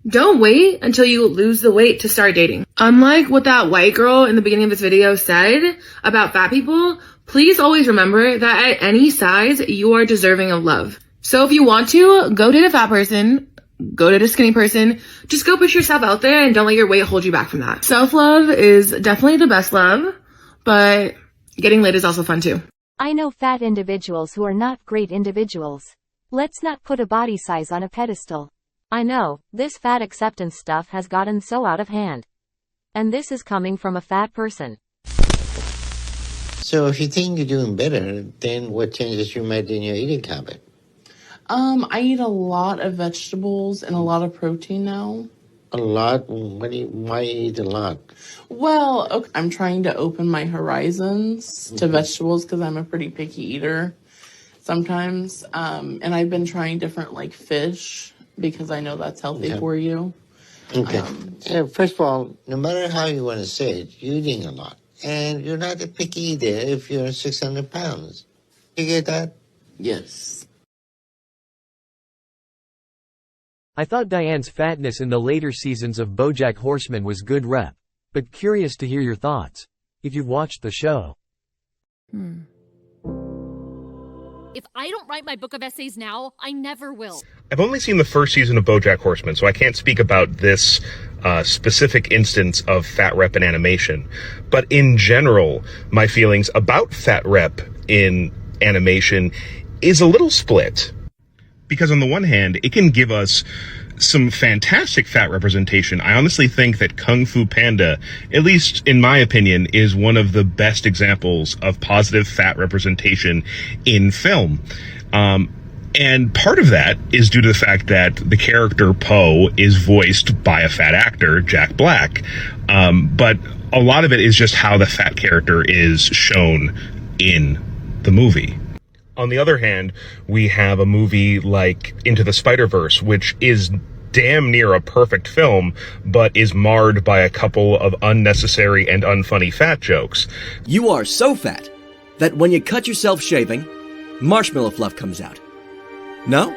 don't wait until you lose the weight to start dating. Unlike what that white girl in the beginning of this video said about fat people, please always remember that at any size, you are deserving of love. So if you want to, go date a fat person, go date a skinny person, just go push yourself out there and don't let your weight hold you back from that. Self-love is definitely the best love, but getting laid is also fun too. I know fat individuals who are not great individuals. Let's not put a body size on a pedestal. I know, this fat acceptance stuff has gotten so out of hand. And this is coming from a fat person. So if you think you're doing better, then what changes you made in your eating habit? I eat a lot of vegetables and a lot of protein now. A lot? Why eat a lot? Well, okay, I'm trying to open my horizons to vegetables because I'm a pretty picky eater sometimes. And I've been trying different like fish because I know that's healthy for you. Okay. First of all, no matter how you want to say it, you're eating a lot. And you're not a picky eater if you're 600 pounds. You get that? Yes. I thought Diane's fatness in the later seasons of BoJack Horseman was good rep, but curious to hear your thoughts, if you've watched the show. If I don't write my book of essays now, I never will. I've only seen the first season of BoJack Horseman, so I can't speak about this specific instance of fat rep in animation. But in general, my feelings about fat rep in animation is a little split. Because on the one hand, it can give us some fantastic fat representation. I honestly think that Kung Fu Panda, at least in my opinion, is one of the best examples of positive fat representation in film. And part of that is due to the fact that the character Po is voiced by a fat actor, Jack Black. But a lot of it is just how the fat character is shown in the movie. On the other hand, we have a movie like Into the Spider-Verse, which is damn near a perfect film, but is marred by a couple of unnecessary and unfunny fat jokes. You are so fat that when you cut yourself shaving, marshmallow fluff comes out. No?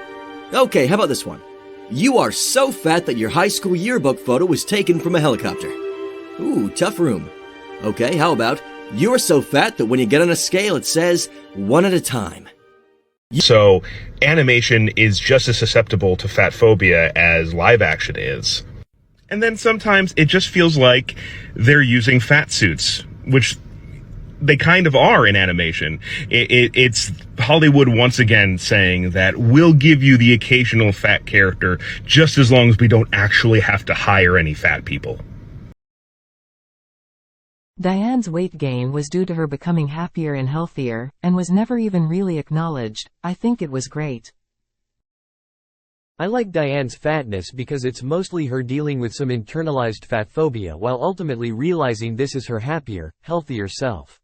Okay, how about this one? You are so fat that your high school yearbook photo was taken from a helicopter. Ooh, tough room. Okay, how about you're so fat that when you get on a scale it says 1 at a time. So, animation is just as susceptible to fat phobia as live action is. And then sometimes it just feels like they're using fat suits, which they kind of are in animation. It's Hollywood once again saying that we'll give you the occasional fat character just as long as we don't actually have to hire any fat people. Diane's weight gain was due to her becoming happier and healthier, and was never even really acknowledged. I think it was great. I like Diane's fatness because it's mostly her dealing with some internalized fat phobia while ultimately realizing this is her happier, healthier self.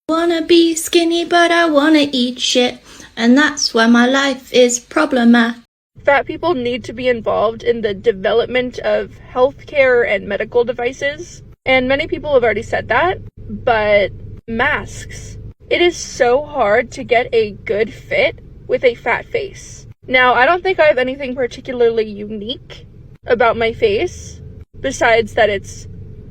Wanna be skinny but I wanna eat shit, and that's why my life is problematic. Fat people need to be involved in the development of healthcare and medical devices. And many people have already said that, but masks. It is so hard to get a good fit with a fat face. Now, I don't think I have anything particularly unique about my face, besides that it's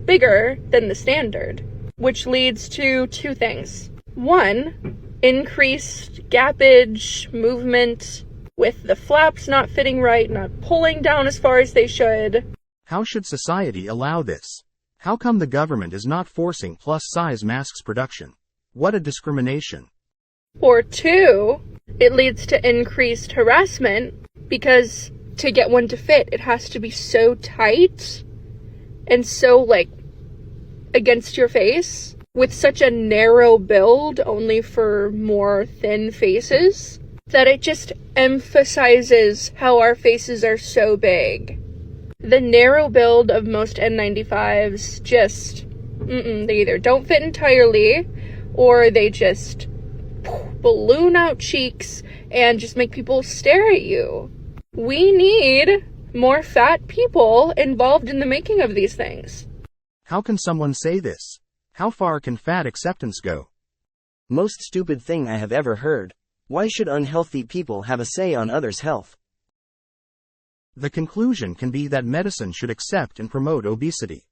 bigger than the standard, which leads to two things. One, increased gappage, movement, with the flaps not fitting right, not pulling down as far as they should. How should society allow this? How come the government is not forcing plus-size masks production? What a discrimination. Or two, it leads to increased harassment because to get one to fit, it has to be so tight and so, against your face with such a narrow build only for more thin faces that it just emphasizes how our faces are so big. The narrow build of most N95s just, they either don't fit entirely, or they just balloon out cheeks and just make people stare at you. We need more fat people involved in the making of these things. How can someone say this? How far can fat acceptance go? Most stupid thing I have ever heard. Why should unhealthy people have a say on others' health? The conclusion can be that medicine should accept and promote obesity.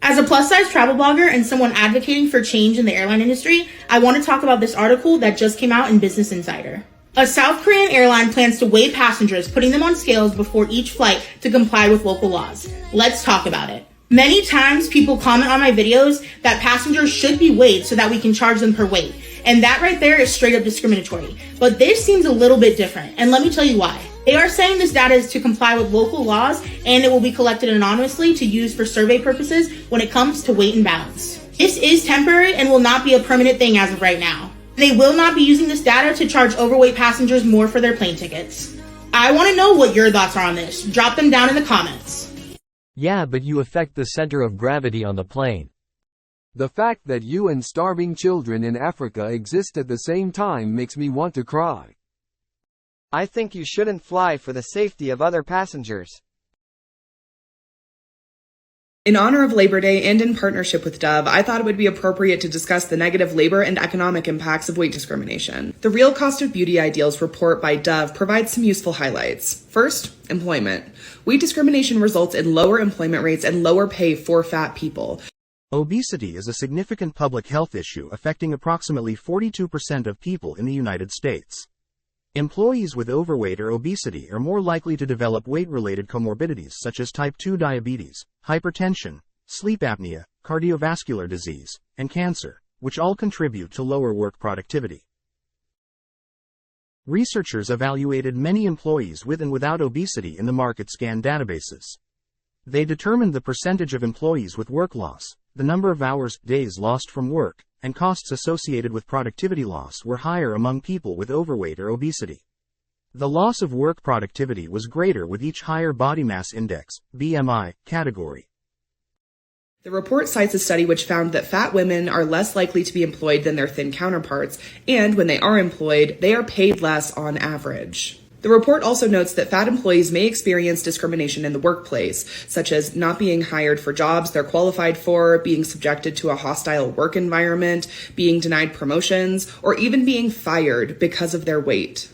As a plus-size travel blogger and someone advocating for change in the airline industry, I want to talk about this article that just came out in Business Insider. A South Korean airline plans to weigh passengers, putting them on scales before each flight to comply with local laws. Let's talk about it. Many times people comment on my videos that passengers should be weighed so that we can charge them per weight. And that right there is straight up discriminatory. But this seems a little bit different, and let me tell you why. They are saying this data is to comply with local laws, and it will be collected anonymously to use for survey purposes when it comes to weight and balance. This is temporary and will not be a permanent thing as of right now. They will not be using this data to charge overweight passengers more for their plane tickets. I want to know what your thoughts are on this. Drop them down in the comments. Yeah, but you affect the center of gravity on the plane. The fact that you and starving children in Africa exist at the same time makes me want to cry. I think you shouldn't fly for the safety of other passengers. In honor of Labor Day and in partnership with Dove, I thought it would be appropriate to discuss the negative labor and economic impacts of weight discrimination. The Real Cost of Beauty Ideals report by Dove provides some useful highlights. First, employment. Weight discrimination results in lower employment rates and lower pay for fat people. Obesity is a significant public health issue affecting approximately 42% of people in the United States. Employees with overweight or obesity are more likely to develop weight-related comorbidities such as type 2 diabetes, hypertension, sleep apnea, cardiovascular disease, and cancer, which all contribute to lower work productivity. Researchers evaluated many employees with and without obesity in the MarketScan databases. They determined the percentage of employees with work loss, the number of hours, days lost from work, and costs associated with productivity loss were higher among people with overweight or obesity. The loss of work productivity was greater with each higher body mass index, BMI, category. The report cites a study which found that fat women are less likely to be employed than their thin counterparts, and when they are employed, they are paid less on average. The report also notes that fat employees may experience discrimination in the workplace, such as not being hired for jobs they're qualified for, being subjected to a hostile work environment, being denied promotions, or even being fired because of their weight.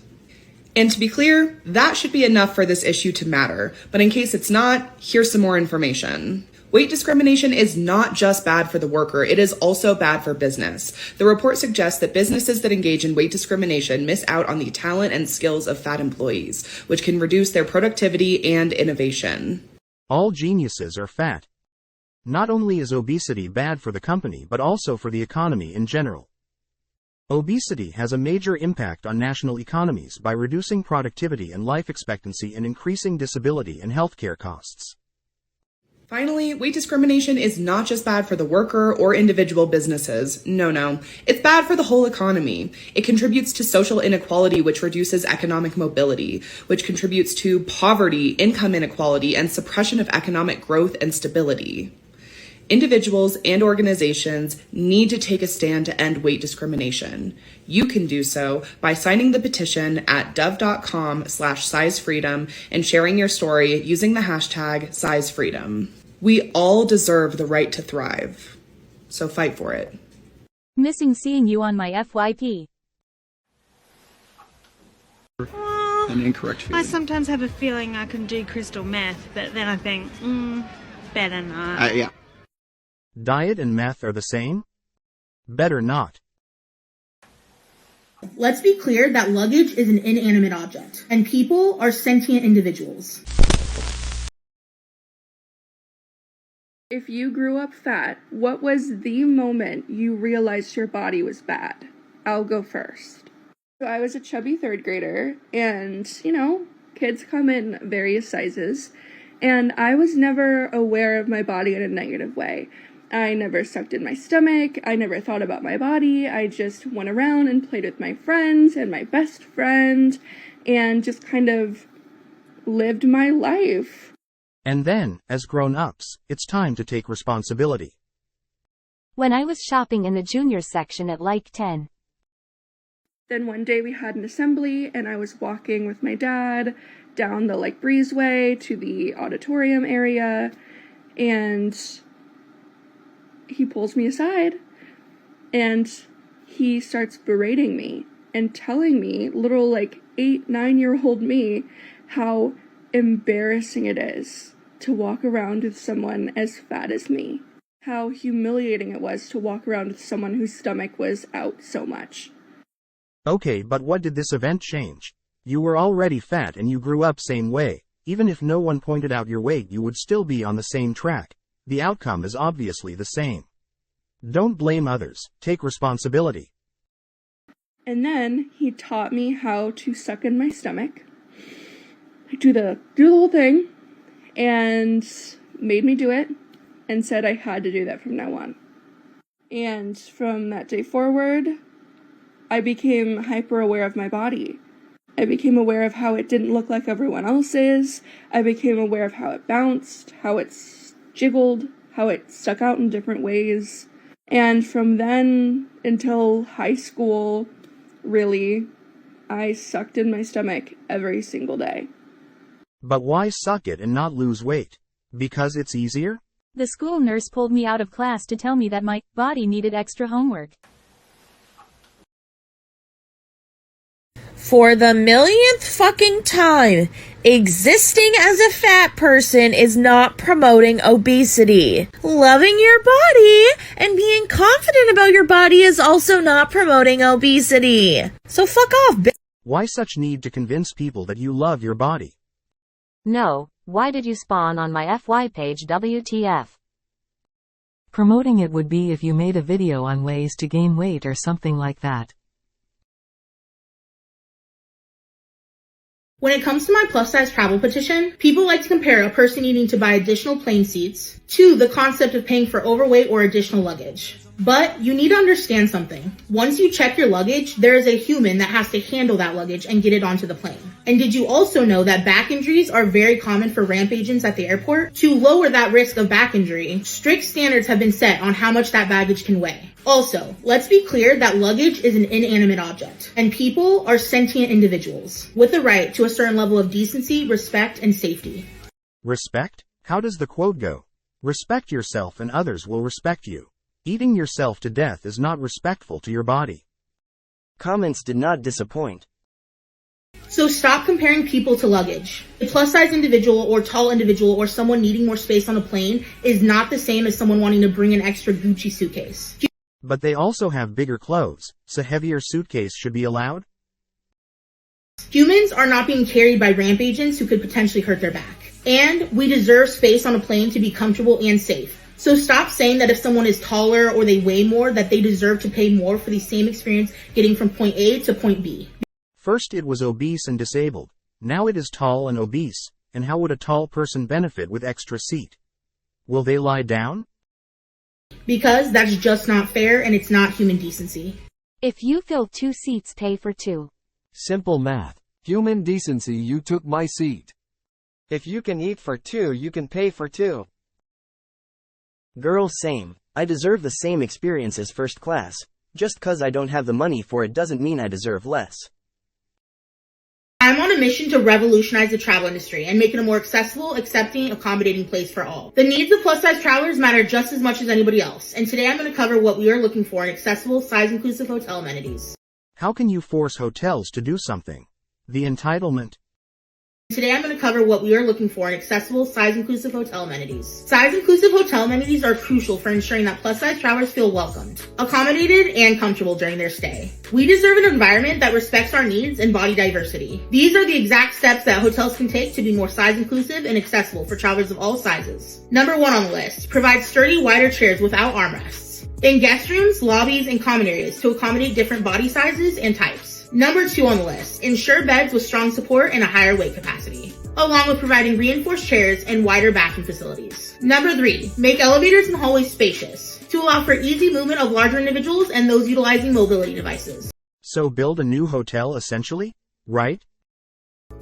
And to be clear, that should be enough for this issue to matter, but in case it's not, here's some more information. Weight discrimination is not just bad for the worker, it is also bad for business. The report suggests that businesses that engage in weight discrimination miss out on the talent and skills of fat employees, which can reduce their productivity and innovation. All geniuses are fat. Not only is obesity bad for the company but also for the economy in general. Obesity has a major impact on national economies by reducing productivity and life expectancy and increasing disability and healthcare costs. Finally, weight discrimination is not just bad for the worker or individual businesses. No. It's bad for the whole economy. It contributes to social inequality, which reduces economic mobility, which contributes to poverty, income inequality, and suppression of economic growth and stability. Individuals and organizations need to take a stand to end weight discrimination. You can do so by signing the petition at dove.com/sizefreedom and sharing your story using the hashtag #SizeFreedom. We all deserve the right to thrive. So fight for it. Missing seeing you on my FYP. An incorrect feeling. I sometimes have a feeling I can do crystal meth, but then I think, better not. Yeah. Diet and meth are the same? Better not. Let's be clear that luggage is an inanimate object, and people are sentient individuals. If you grew up fat, what was the moment you realized your body was bad? I'll go first. So I was a chubby third grader, and, kids come in various sizes, and I was never aware of my body in a negative way. I never sucked in my stomach, I never thought about my body, I just went around and played with my friends and my best friend, and just kind of lived my life. And then, as grown-ups, it's time to take responsibility. When I was shopping in the juniors section at like 10. Then one day we had an assembly, and I was walking with my dad down the breezeway to the auditorium area, and he pulls me aside, and he starts berating me and telling me, little 8-9-year-old me, how embarrassing it is to walk around with someone as fat as me. How humiliating it was to walk around with someone whose stomach was out so much. Okay, but what did this event change? You were already fat and you grew up same way. Even if no one pointed out your weight, you would still be on the same track. The outcome is obviously the same. Don't blame others, take responsibility. And then he taught me how to suck in my stomach, do the whole thing, and made me do it, and said I had to do that from now on. And from that day forward, I became hyper aware of my body. I became aware of how it didn't look like everyone else's. I became aware of how it bounced, how it jiggled, how it stuck out in different ways. And from then until high school, really, I sucked in my stomach every single day. But why suck it and not lose weight? Because it's easier? The school nurse pulled me out of class to tell me that my body needed extra homework. For the millionth fucking time, existing as a fat person is not promoting obesity. Loving your body and being confident about your body is also not promoting obesity. So fuck off, bitch. Why such need to convince people that you love your body? No, why did you spawn on my FY page WTF? Promoting it would be if you made a video on ways to gain weight or something like that. When it comes to my plus-size travel petition, people like to compare a person needing to buy additional plane seats to the concept of paying for overweight or additional luggage. But you need to understand something. Once you check your luggage, there is a human that has to handle that luggage and get it onto the plane. And did you also know that back injuries are very common for ramp agents at the airport? To lower that risk of back injury, strict standards have been set on how much that baggage can weigh. Also, let's be clear that luggage is an inanimate object, and people are sentient individuals with the right to a certain level of decency, respect, and safety. Respect? How does the quote go? Respect yourself and others will respect you. Eating yourself to death is not respectful to your body. Comments did not disappoint. So stop comparing people to luggage. A plus-size individual or tall individual or someone needing more space on a plane is not the same as someone wanting to bring an extra Gucci suitcase. But they also have bigger clothes, so heavier suitcase should be allowed? Humans are not being carried by ramp agents who could potentially hurt their back. And we deserve space on a plane to be comfortable and safe. So stop saying that if someone is taller or they weigh more, that they deserve to pay more for the same experience getting from point A to point B. First it was obese and disabled. Now it is tall and obese. And how would a tall person benefit with extra seat? Will they lie down? Because that's just not fair and it's not human decency. If you fill 2 seats, pay for 2. Simple math. Human decency, you took my seat. If you can eat for 2, you can pay for 2. Girls same. I deserve the same experience as first class. Just cause I don't have the money for it doesn't mean I deserve less. I'm on a mission to revolutionize the travel industry and make it a more accessible, accepting, accommodating place for all. The needs of plus-size travelers matter just as much as anybody else, and today I'm going to cover what we are looking for in accessible, size-inclusive hotel amenities. How can you force hotels to do something? The entitlement. Today I'm going to cover what we are looking for in accessible, size-inclusive hotel amenities. Size-inclusive hotel amenities are crucial for ensuring that plus-size travelers feel welcomed, accommodated, and comfortable during their stay. We deserve an environment that respects our needs and body diversity. These are the exact steps that hotels can take to be more size-inclusive and accessible for travelers of all sizes. Number 1 on the list, provide sturdy, wider chairs without armrests in guest rooms, lobbies, and common areas to accommodate different body sizes and types. Number 2 on the list, ensure beds with strong support and a higher weight capacity, along with providing reinforced chairs and wider bathroom facilities. Number 3, make elevators and hallways spacious to allow for easy movement of larger individuals and those utilizing mobility devices. So build a new hotel essentially, right?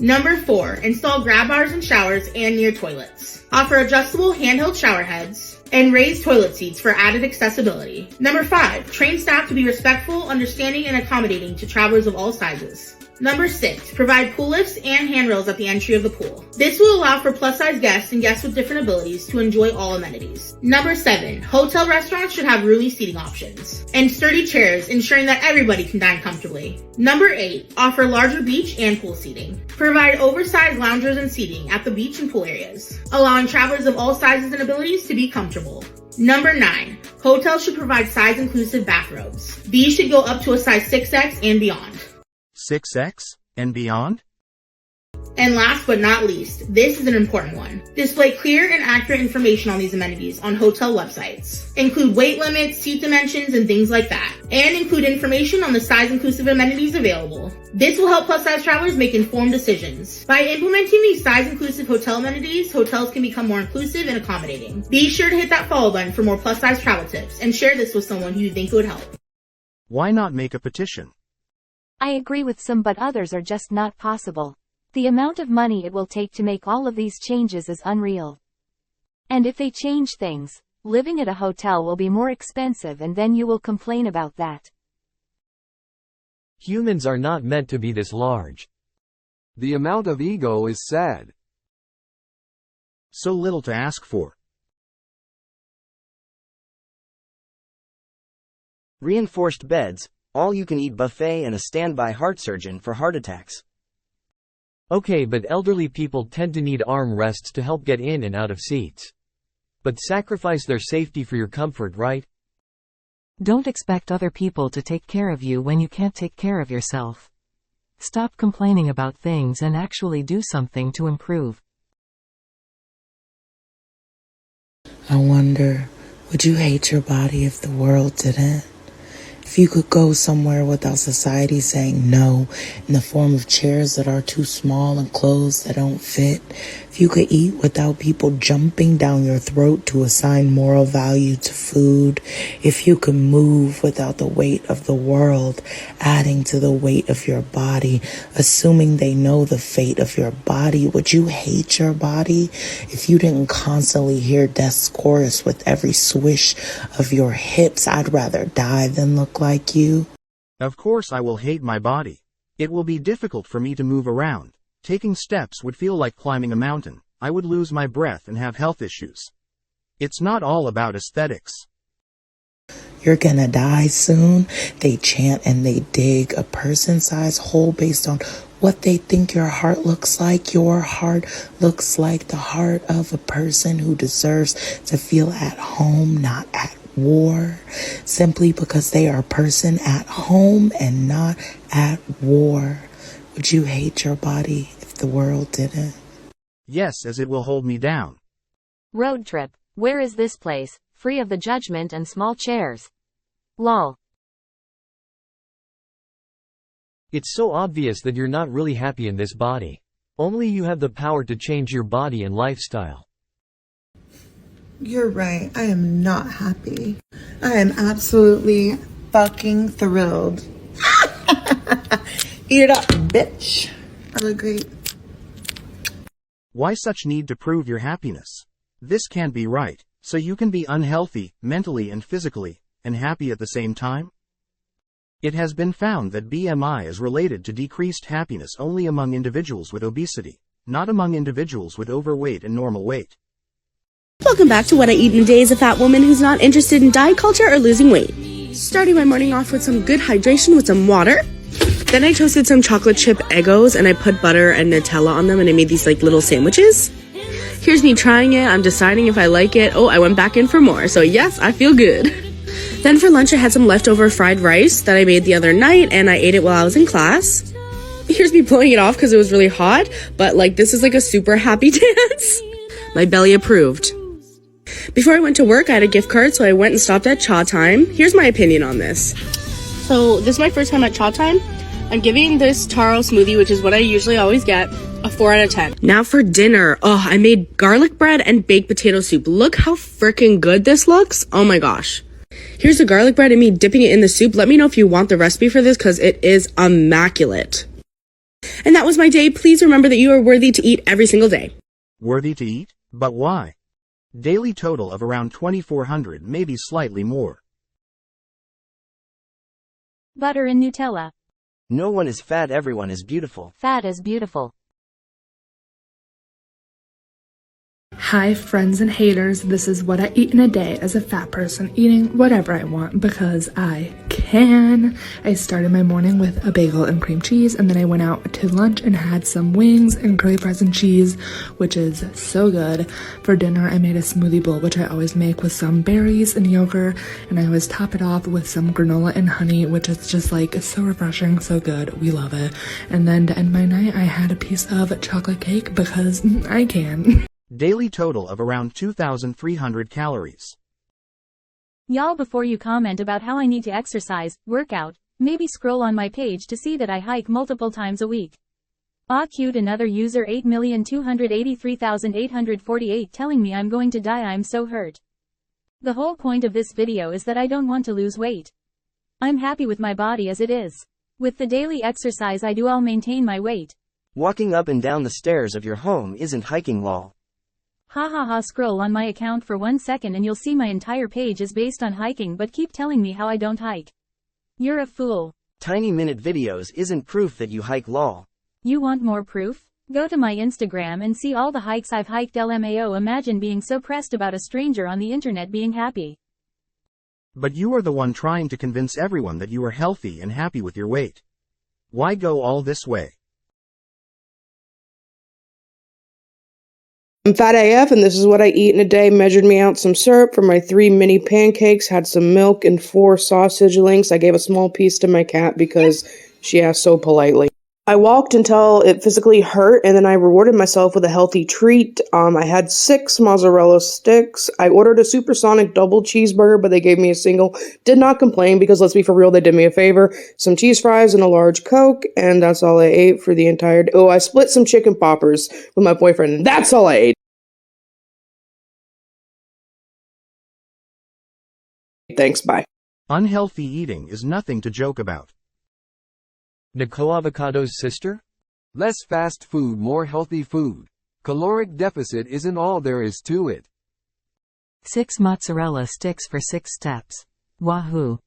Number 4, install grab bars in showers and near toilets. Offer adjustable handheld shower heads and raised toilet seats for added accessibility. Number 5, train staff to be respectful, understanding, and accommodating to travelers of all sizes. Number 6, provide pool lifts and handrails at the entry of the pool. This will allow for plus-size guests and guests with different abilities to enjoy all amenities. Number 7, hotel restaurants should have roomy seating options and sturdy chairs, ensuring that everybody can dine comfortably. Number 8, offer larger beach and pool seating. Provide oversized loungers and seating at the beach and pool areas, allowing travelers of all sizes and abilities to be comfortable. Number 9, hotels should provide size-inclusive bathrobes. These should go up to a size 6X and beyond. 6X and beyond? And last but not least, this is an important one. Display clear and accurate information on these amenities on hotel websites. Include weight limits, seat dimensions, and things like that. And include information on the size-inclusive amenities available. This will help plus-size travelers make informed decisions. By implementing these size-inclusive hotel amenities, hotels can become more inclusive and accommodating. Be sure to hit that follow button for more plus-size travel tips and share this with someone who you think would help. Why not make a petition? I agree with some, but others are just not possible. The amount of money it will take to make all of these changes is unreal. And if they change things, living at a hotel will be more expensive, and then you will complain about that. Humans are not meant to be this large. The amount of ego is sad. So little to ask for. Reinforced beds, all-you-can-eat buffet, and a standby heart surgeon for heart attacks. Okay, but elderly people tend to need arm rests to help get in and out of seats. But sacrifice their safety for your comfort, right? Don't expect other people to take care of you when you can't take care of yourself. Stop complaining about things and actually do something to improve. I wonder, would you hate your body if the world didn't? If you could go somewhere without society saying no in the form of chairs that are too small and clothes that don't fit. If you could eat without people jumping down your throat to assign moral value to food. If you could move without the weight of the world adding to the weight of your body, assuming they know the fate of your body. Would you hate your body if you didn't constantly hear death's chorus with every swish of your hips? I'd rather die than look like you. Of course I will hate my body. It will be difficult for me to move around. Taking steps would feel like climbing a mountain. I would lose my breath and have health issues. It's not all about aesthetics. You're gonna die soon. They chant and they dig a person-sized hole based on what they think your heart looks like. Your heart looks like the heart of a person who deserves to feel at home, not at war, simply because they are a person at home and not at war. Would you hate your body if the world didn't? Yes, as it will hold me down. Road trip. Where is this place? Free of the judgment and small chairs. Lol. It's so obvious that you're not really happy in this body. Only you have the power to change your body and lifestyle. You're right. I am not happy. I am absolutely fucking thrilled. Eat it up, bitch. I look great. Why such need to prove your happiness? This can't be right. So you can be unhealthy, mentally and physically, and happy at the same time? It has been found that BMI is related to decreased happiness only among individuals with obesity, not among individuals with overweight and normal weight. Welcome back to What I Eat in a Day as a Fat Woman Who's Not Interested in Diet Culture or Losing Weight. Starting my morning off with some good hydration with some water. Then I toasted some chocolate chip Eggos and I put butter and Nutella on them and I made these like little sandwiches. Here's me trying it. I'm deciding if I like it. Oh, I went back in for more. So yes, I feel good. Then for lunch I had some leftover fried rice that I made the other night and I ate it while I was in class. Here's me blowing it off because it was really hot. But like this is like a super happy dance. My belly approved. Before I went to work, I had a gift card, so I went and stopped at Cha Time. Here's my opinion on this. So this is my first time at Cha Time. I'm giving this taro smoothie, which is what I usually always get, a 4 out of 10. Now for dinner. Oh, I made garlic bread and baked potato soup. Look how freaking good this looks. Oh my gosh. Here's the garlic bread and me dipping it in the soup. Let me know if you want the recipe for this because it is immaculate. And that was my day. Please remember that you are worthy to eat every single day. Worthy to eat? But why? Daily total of around 2,400, maybe slightly more. Butter and Nutella. No one is fat, everyone is beautiful. Fat is beautiful. Hi friends and haters, this is what I eat in a day as a fat person, eating whatever I want because I can. I started my morning with a bagel and cream cheese and then I went out to lunch and had some wings and curly fries and cheese, which is so good. For dinner I made a smoothie bowl, which I always make with some berries and yogurt, and I always top it off with some granola and honey, which is just like so refreshing, so good, we love it. And then to end my night I had a piece of chocolate cake because I can. Daily total of around 2,300 calories. Y'all, before you comment about how I need to exercise, work out, maybe scroll on my page to see that I hike multiple times a week. Ah, cute, another user 8,283,848 telling me I'm going to die. I'm so hurt. The whole point of this video is that I don't want to lose weight. I'm happy with my body as it is. With the daily exercise I do, I'll maintain my weight. Walking up and down the stairs of your home isn't hiking, lol. Ha ha ha, scroll on my account for 1 second and you'll see my entire page is based on hiking, but keep telling me how I don't hike. You're a fool. Tiny minute videos isn't proof that you hike, lol. You want more proof? Go to my Instagram and see all the hikes I've hiked. LMAO, imagine being so pressed about a stranger on the internet being happy. But you are the one trying to convince everyone that you are healthy and happy with your weight. Why go all this way? I'm Fat AF, and this is what I eat in a day. Measured me out some syrup for my 3 mini pancakes, had some milk and 4 sausage links. I gave a small piece to my cat because she asked so politely. I walked until it physically hurt, and then I rewarded myself with a healthy treat. I had 6 mozzarella sticks. I ordered a supersonic double cheeseburger, but they gave me a single. Did not complain because, let's be for real, they did me a favor. Some cheese fries and a large Coke, and that's all I ate for the entire day. Oh, I split some chicken poppers with my boyfriend, and that's all I ate. Thanks, bye. Unhealthy eating is nothing to joke about. Nicole Avocado's sister? Less fast food, more healthy food. Caloric deficit isn't all there is to it. 6 mozzarella sticks for 6 steps. Wahoo.